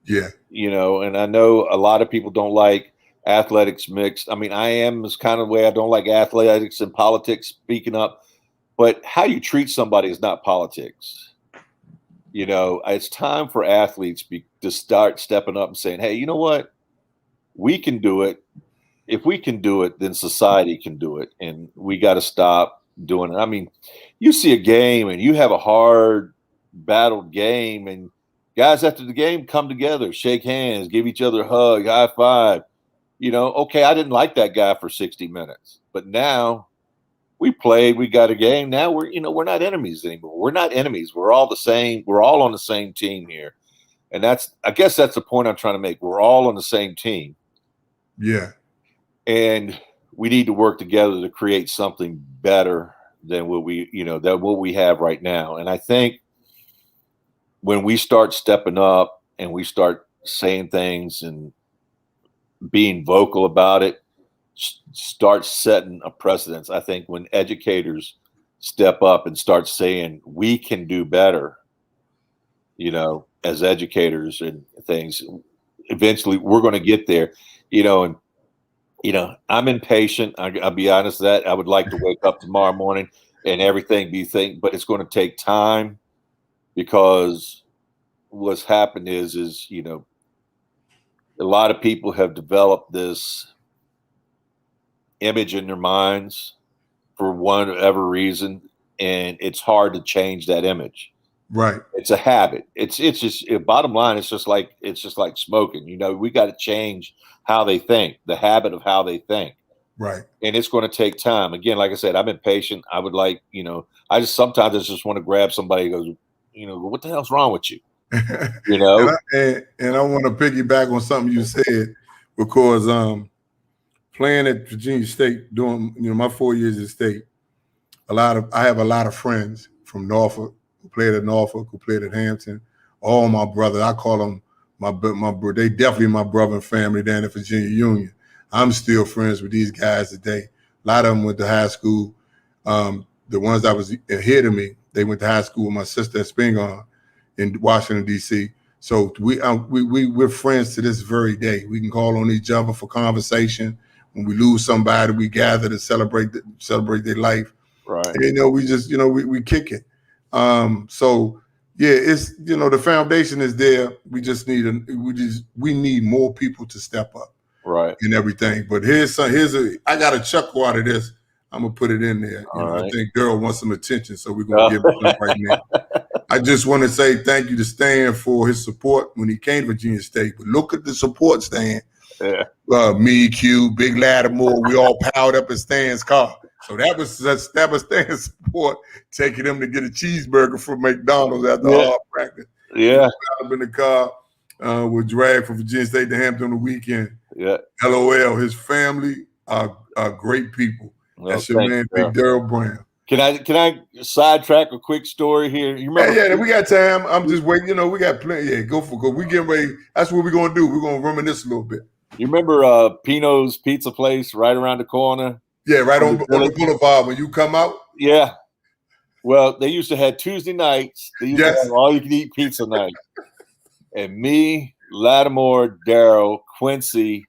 Yeah. And I know a lot of people don't like athletics mixed. I mean, I am this kind of way. I don't like athletics and politics speaking up, but how you treat somebody is not politics. You know, it's time for athletes to start stepping up and saying, hey, you know what? We can do it. If we can do it, then society can do it. And we got to stop doing it. I mean, you see a game and you have a hard battled game, and guys after the game come together, shake hands, give each other a hug, high five. You know, okay, I didn't like that guy for 60 minutes, but now we played, we got a game. Now we're not enemies anymore. We're not enemies. We're all the same. We're all on the same team here. And I guess that's the point I'm trying to make. We're all on the same team. Yeah. And we need to work together to create something better than what we have right now. And I think when we start stepping up and we start saying things and being vocal about it, start setting a precedence. I think when educators step up and start saying we can do better, you know, as educators and things, eventually we're going to get there, you know. And you know, I'm impatient. I'll be honest that I would like to wake up tomorrow morning and everything but it's going to take time, because what's happened is, you know, a lot of people have developed this image in their minds for whatever reason, and it's hard to change that image. Right. It's a habit. It's just, bottom line, it's just like smoking. You know, we got to change how they think, the habit of how they think. Right. And it's going to take time. Again, like I said, I'm impatient. I would like, you know, sometimes I just want to grab somebody and go, you know, what the hell's wrong with you? You know? and I want to piggyback on something you said, because playing at Virginia State, doing, you know, my 4 years at State, I have a lot of friends from Norfolk who played at Norfolk, who played at Hampton. All my brothers, I call them they definitely my brother and family down at Virginia Union. I'm still friends with these guys today. A lot of them went to high school. The ones that was ahead of me, they went to high school with my sister at Spingarn in Washington, D.C. So we're friends to this very day. We can call on each other for conversation. When we lose somebody, we gather to celebrate their life. Right. And, you know, we just, you know, we kick it. So yeah, it's, you know, the foundation is there. We just need we need more people to step up. Right. And everything. But I got a chuckle out of this. I'm gonna put it in there. You know, right. I think Daryl wants some attention, so we're gonna give it to him right now. I just want to say thank you to Stan for his support when he came to Virginia State. But look at the support, Stan. Yeah. Me, Q, Big Lattimore, we all piled up in Stan's car. So that was Stan's support, taking him to get a cheeseburger from McDonald's after hard practice. Yeah. Up in the car, with drag from Virginia State to Hampton on the weekend. Yeah. LOL. His family are great people. That's your man, Big Daryl Brown. Can I sidetrack a quick story here? You remember? Yeah, we got time. I'm just waiting. You know, we got plenty. Yeah, go. We getting ready. That's what we're gonna do. We're gonna reminisce a little bit. You remember Pino's Pizza Place right around the corner? Yeah, right on the boulevard when you come out. Yeah. Well, they used to have Tuesday nights. They used to have all-you-can-eat pizza night. And me, Lattimore, Daryl, Quincy,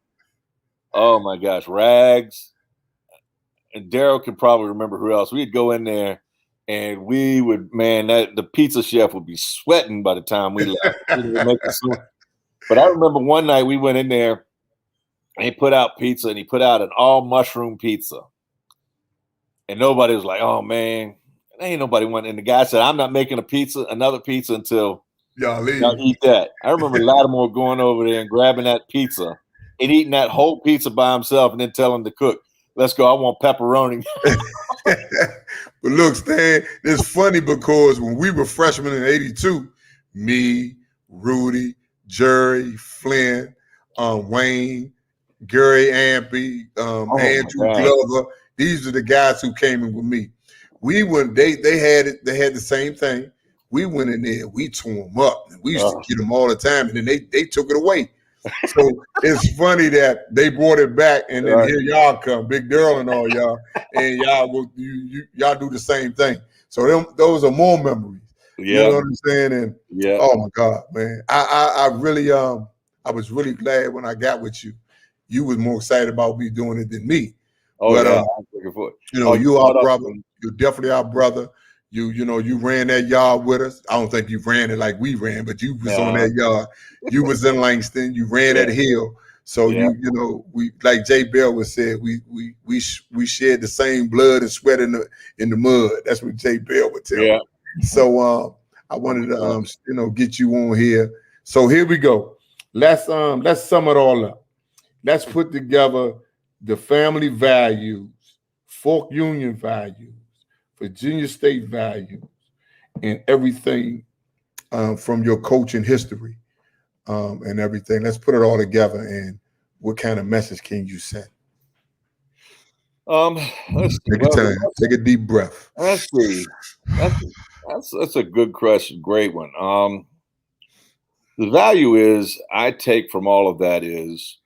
oh my gosh, Rags, and Daryl can probably remember who else. We'd go in there, and we would, the pizza chef would be sweating by the time we left. But I remember one night we went in there, and he put out pizza, and he put out an all-mushroom pizza. And nobody was like, oh, man, ain't nobody wanting. And the guy said, I'm not making another pizza until y'all eat that. I remember Lattimore going over there and grabbing that pizza and eating that whole pizza by himself and then telling the cook, let's go, I want pepperoni. But look, Stan, it's funny because when we were freshmen in 82, me, Rudy, Jerry, Flynn, Wayne, Gary Ampey, Andrew Glover, these are the guys who came in with me. We went, they had the same thing. We went in there, we tore them up, and we used to get them all the time, and then they took it away. So it's funny that they brought it back, and then here y'all come, Big Daryl and all y'all, and y'all do the same thing. So those are more memories. Yeah. You know what I'm saying? And oh my God, man, I really I was really glad when I got with you. You was more excited about me doing it than me. Oh, but, you know, you our brother. You're definitely our brother. You ran that yard with us. I don't think you ran it like we ran, but you was on that yard. You was in Langston. You ran that hill. So we, like Jay Bell was said, we shared the same blood and sweat in the mud. That's what Jay Bell would tell me. So I wanted to get you on here. So here we go. Let's sum it all up. Let's put together the family values, Fork Union values, Virginia State values, and everything from your coaching history and everything. Let's put it all together. And what kind of message can you send? Let's take your time. Take a deep breath. Let's see. That's a good question. Great one. The value is I take from all of that is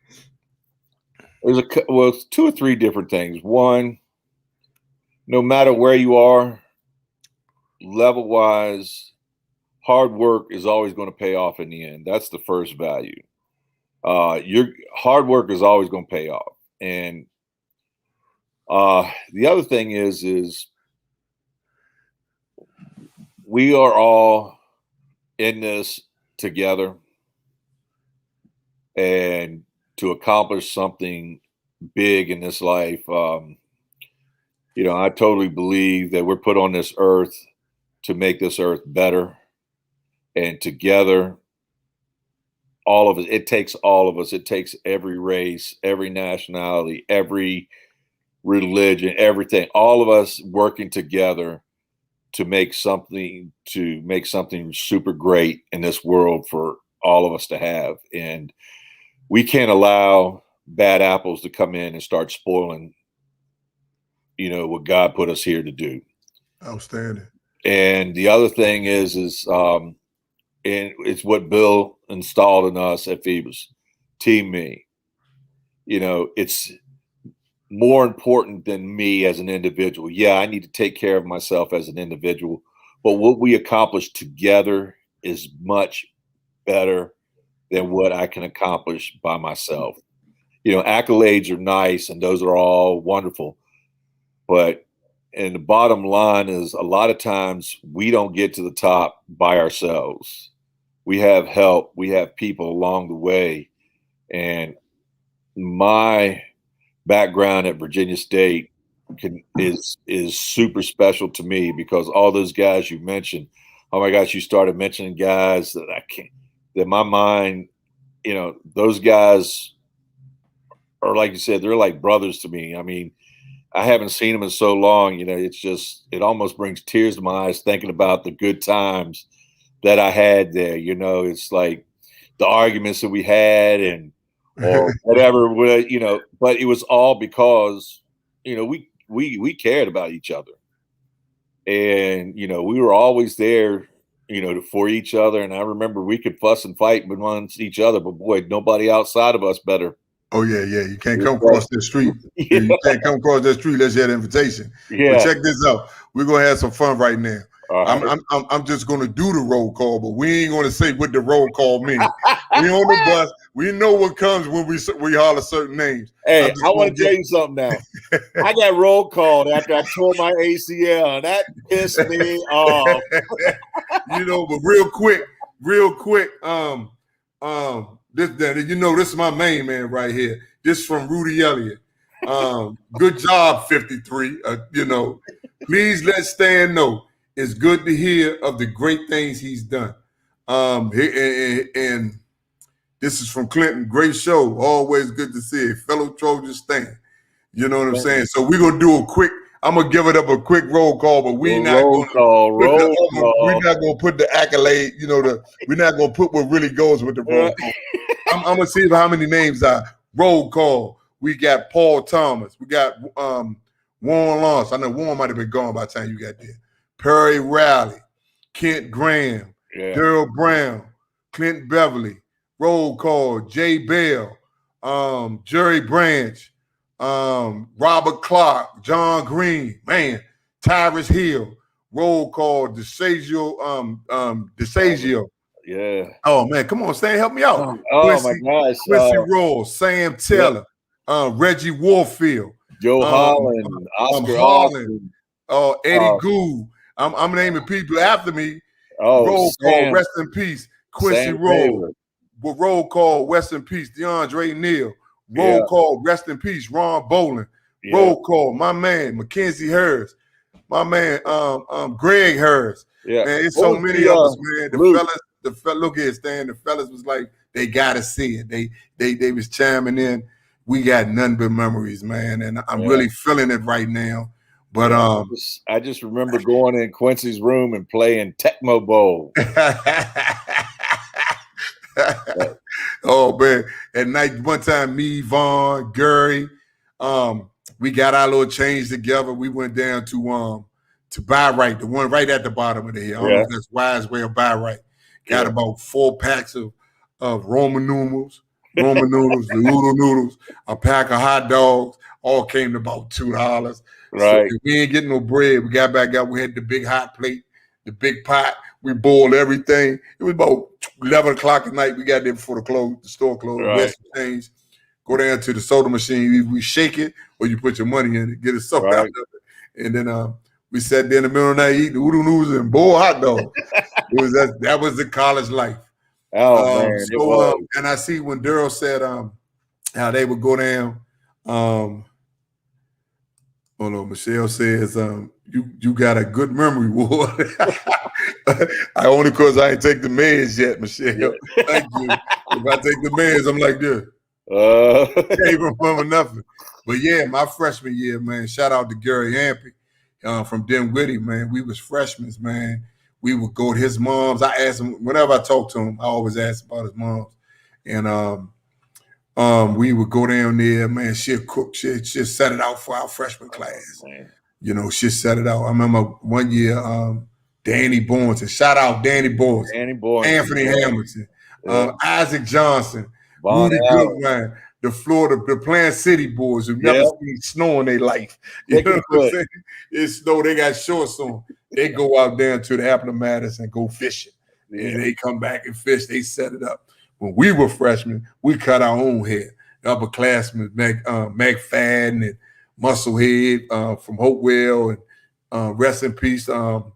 it's 2 or 3 different things. One, no matter where you are, level wise, hard work is always going to pay off in the end. That's the first value. Your hard work is always going to pay off. And the other thing is we are all in this together, and to accomplish something big in this life, I totally believe that we're put on this earth to make this earth better. And together, all of us, it takes all of us. It takes every race, every nationality, every religion, everything, all of us working together to make something super great in this world for all of us to have. And we can't allow bad apples to come in and start spoiling, what God put us here to do. Outstanding. And the other thing is and it's what Bill installed in us at Phoebus, Team Me. It's more important than me as an individual. Yeah, I need to take care of myself as an individual, but what we accomplish together is much better than what I can accomplish by myself. Accolades are nice and those are all wonderful, and the bottom line is a lot of times we don't get to the top by ourselves. We have help. We have people along the way. And my background at Virginia State is super special to me because all those guys you mentioned, oh my gosh, you started mentioning guys that my mind, those guys are, like you said, they're like brothers to me. I mean, I haven't seen them in so long, it almost brings tears to my eyes thinking about the good times that I had there. It's like the arguments that we had or whatever, but it was all because, we cared about each other. And, we were always there, for each other. And I remember we could fuss and fight amongst each other, but boy, nobody outside of us better. Oh, yeah. You can't come across the street. Yeah. You can't come across the street unless you had an invitation. Yeah. But check this out. We're going to have some fun right now. Right. I'm just going to do the roll call, but we ain't going to say what the roll call means. We on the bus. We know what comes when we holler certain names. Hey, I want to tell you something now. I got roll called after I tore my ACL, and that pissed me off. But real quick, this is my main man right here. This is from Rudy Elliott. Good job, 53. Please let Stan know it's good to hear of the great things he's done. And this is from Clinton. Great show. Always good to see it. Fellow Trojan Stan. You know what I'm saying? So we're going to do I'm going to give it up a quick roll call, but we're not going to put the accolade, we're not going to put what really goes with the roll call. I'm going to see how many names are roll call. We got Paul Thomas. We got Warren Lawrence. I know Warren might have been gone by the time you got there. Perry Riley, Kent Graham, Daryl Brown, Clint Beverly, roll call, Jay Bell, Jerry Branch, Robert Clark, John Green, Tyrus Hill, roll call, DeSagio. Yeah. Oh man, come on, Stan, help me out. Oh my gosh. Quincy Roll, Sam Taylor, Reggie Warfield, Joe Holland, Oscar Holland, Eddie Gould. I'm naming people after me. Oh, Roll call, Sam, rest in peace. Quincy Sam Roll. Taylor. Roll call, rest in peace. DeAndre Neal. Yeah. Roll call, rest in peace. Ron Bolin. Yeah. Roll call, my man, Mackenzie Hurst. My man, Greg Hurst. Yeah. Man, it's What so was many the, of us, man. Luke? The fellas, look here, Stan. The fellas was like, they gotta see it. They was chiming in. We got none but memories, man, and I'm really feeling it right now. But I just remember going in Quincy's room and playing Tecmo Bowl. Oh man! At night, one time, me, Vaughn, Gary, we got our little change together. We went down to Buy Right, the one right at the bottom of the hill. I don't know if that's Wise Way or Buy Right. Got about 4 packs of Roman noodles, the oodle noodles, a pack of hot dogs. All came to about $2. Right. So we ain't getting no bread. We got back out. We had the big hot plate, the big pot. We boiled everything. It was about 11 o'clock at night. We got there before the store closed. Right. West change. Go down to the soda machine. We shake it, or you put your money in it, get it soaked out of it. And then we sat there in the middle of the night eating oodle noodles and boiled hot dogs. That was the college life. Oh man, it was. And I see when Daryl said how they would go down. Hold on, Michelle says you got a good memory, Ward. I only because I ain't take the meds yet, Michelle. Yeah. Thank you. If I take the meds, I'm like this. Can't remember nothing. But yeah, my freshman year, man. Shout out to Gary Ampey from Dinwiddie, man. We was freshmen, man. We would go to his mom's. I asked him whenever I talked to him. I always asked about his mom's, and we would go down there, man. She'd cook. She'd set it out for our freshman class. You know, she'd set it out. I remember one year, Danny Boynton. Shout out Danny Boynton. Anthony Hamilton. Isaac Johnson. Rudy Goodwine. The Plant City boys who never seen snow in their life. You know what I'm saying? It's snow. They got shorts on. They go out there to the Appomattox and go fishing. And they come back and fish. They set it up. When we were freshmen, we cut our own hair. The upperclassmen, McFadden and Musclehead from Hopewell, and rest in peace. Glenwood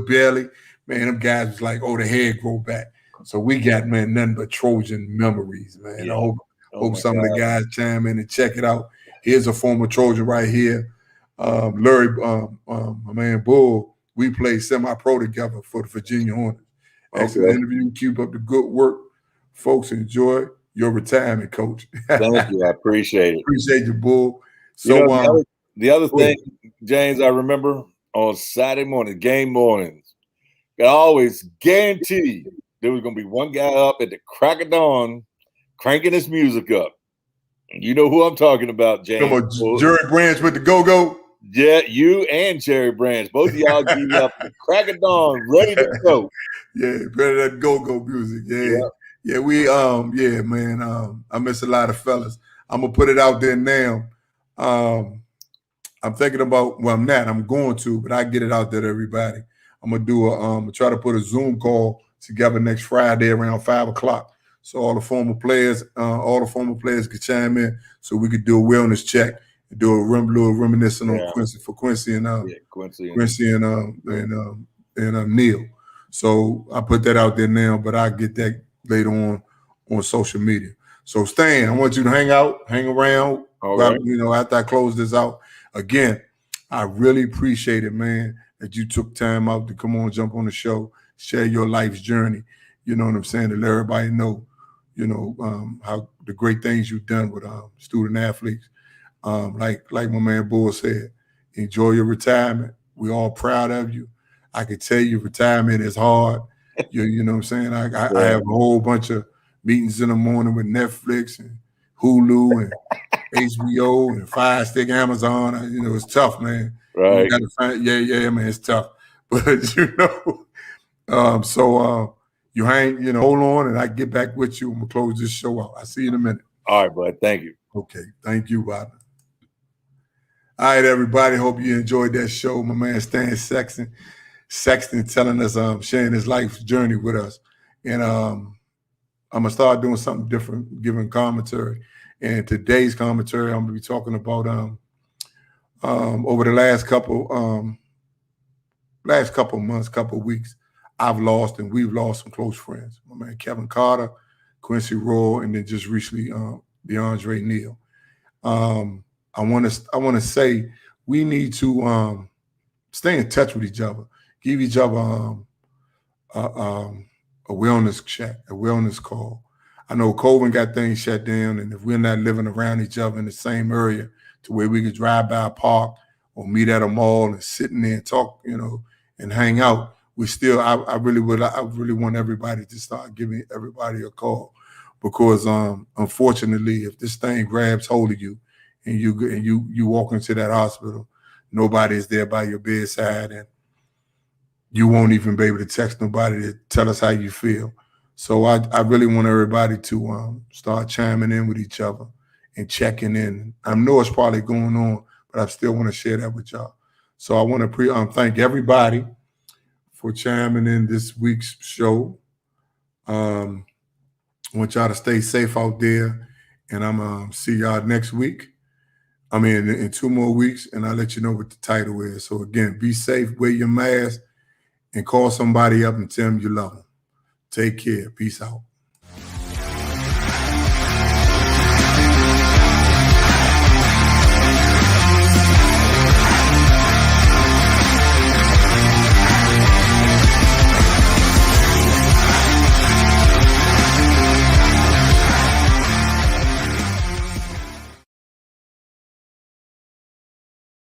Bailey. Man, them guys was like, the hair grow back. So we got, man, nothing but Trojan memories, man. Yeah. I hope some of the guys chime in and check it out. Here's a former Trojan right here. Larry, my man Bull, we played semi-pro together for the Virginia Hornets. Excellent interview. Keep up the good work. Folks, enjoy your retirement, Coach. Thank you. I appreciate it. Appreciate you, Bull. So the other thing, James, I remember on Saturday morning, game mornings, I always guarantee there was going to be one guy up at the crack of dawn cranking his music up. You know who I'm talking about, James. Come on, Jerry Branch with the go-go. Yeah, you and Jerry Branch. Both of y'all be up at the crack of dawn, ready to go. Yeah, better that go-go music. Yeah, we man. I miss a lot of fellas. I'm gonna put it out there now. I'm thinking about, I'm not. I'm going to, but I get it out there to everybody. I'm gonna do try to put a Zoom call together next Friday around 5 o'clock. So all the former players could chime in, so we could do a wellness check and do a little reminiscing on Quincy and Neil. So I put that out there now, but I'll get that later on social media. So Stan, I want you to hang around. After I close this out. Again, I really appreciate it, man, that you took time out to come on, jump on the show, share your life's journey. You know what I'm saying? To let everybody know, how the great things you've done with student athletes. Like my man Bull said, enjoy your retirement. We're all proud of you. I can tell you retirement is hard. You know what I'm saying? I have a whole bunch of meetings in the morning with Netflix and Hulu and HBO and Fire Stick Amazon. It's tough, man. Right. You gotta find, man, it's tough. But you hang, hold on, and I get back with you. I'm gonna close this show out. I'll see you in a minute. All right, bud. Thank you. Okay, thank you, Bob. All right, everybody. Hope you enjoyed that show. My man Stan Sexton telling us, sharing his life's journey with us. And I'm gonna start doing something different, giving commentary. And today's commentary, I'm gonna be talking about over the last couple months, couple weeks, I've lost and we've lost some close friends. My man Kevin Carter, Quincy Roy, and then just recently DeAndre Neal. I want to say we need to stay in touch with each other, give each other a wellness check, a wellness call. I know COVID got things shut down, and if we're not living around each other in the same area to where we could drive by a park or meet at a mall and sit in there and talk, and hang out, we still, I really want everybody to start giving everybody a call, because unfortunately, if this thing grabs hold of you and you walk into that hospital, nobody is there by your bedside, and you won't even be able to text nobody to tell us how you feel. So I really want everybody to start chiming in with each other and checking in. I know it's probably going on, but I still want to share that with y'all. So I want to thank everybody for chiming in this week's show. I want y'all to stay safe out there, and I'm going to see y'all next week. I mean, in 2 more weeks, and I'll let you know what the title is. So again, be safe, wear your mask, and call somebody up and tell them you love them. Take care. Peace out.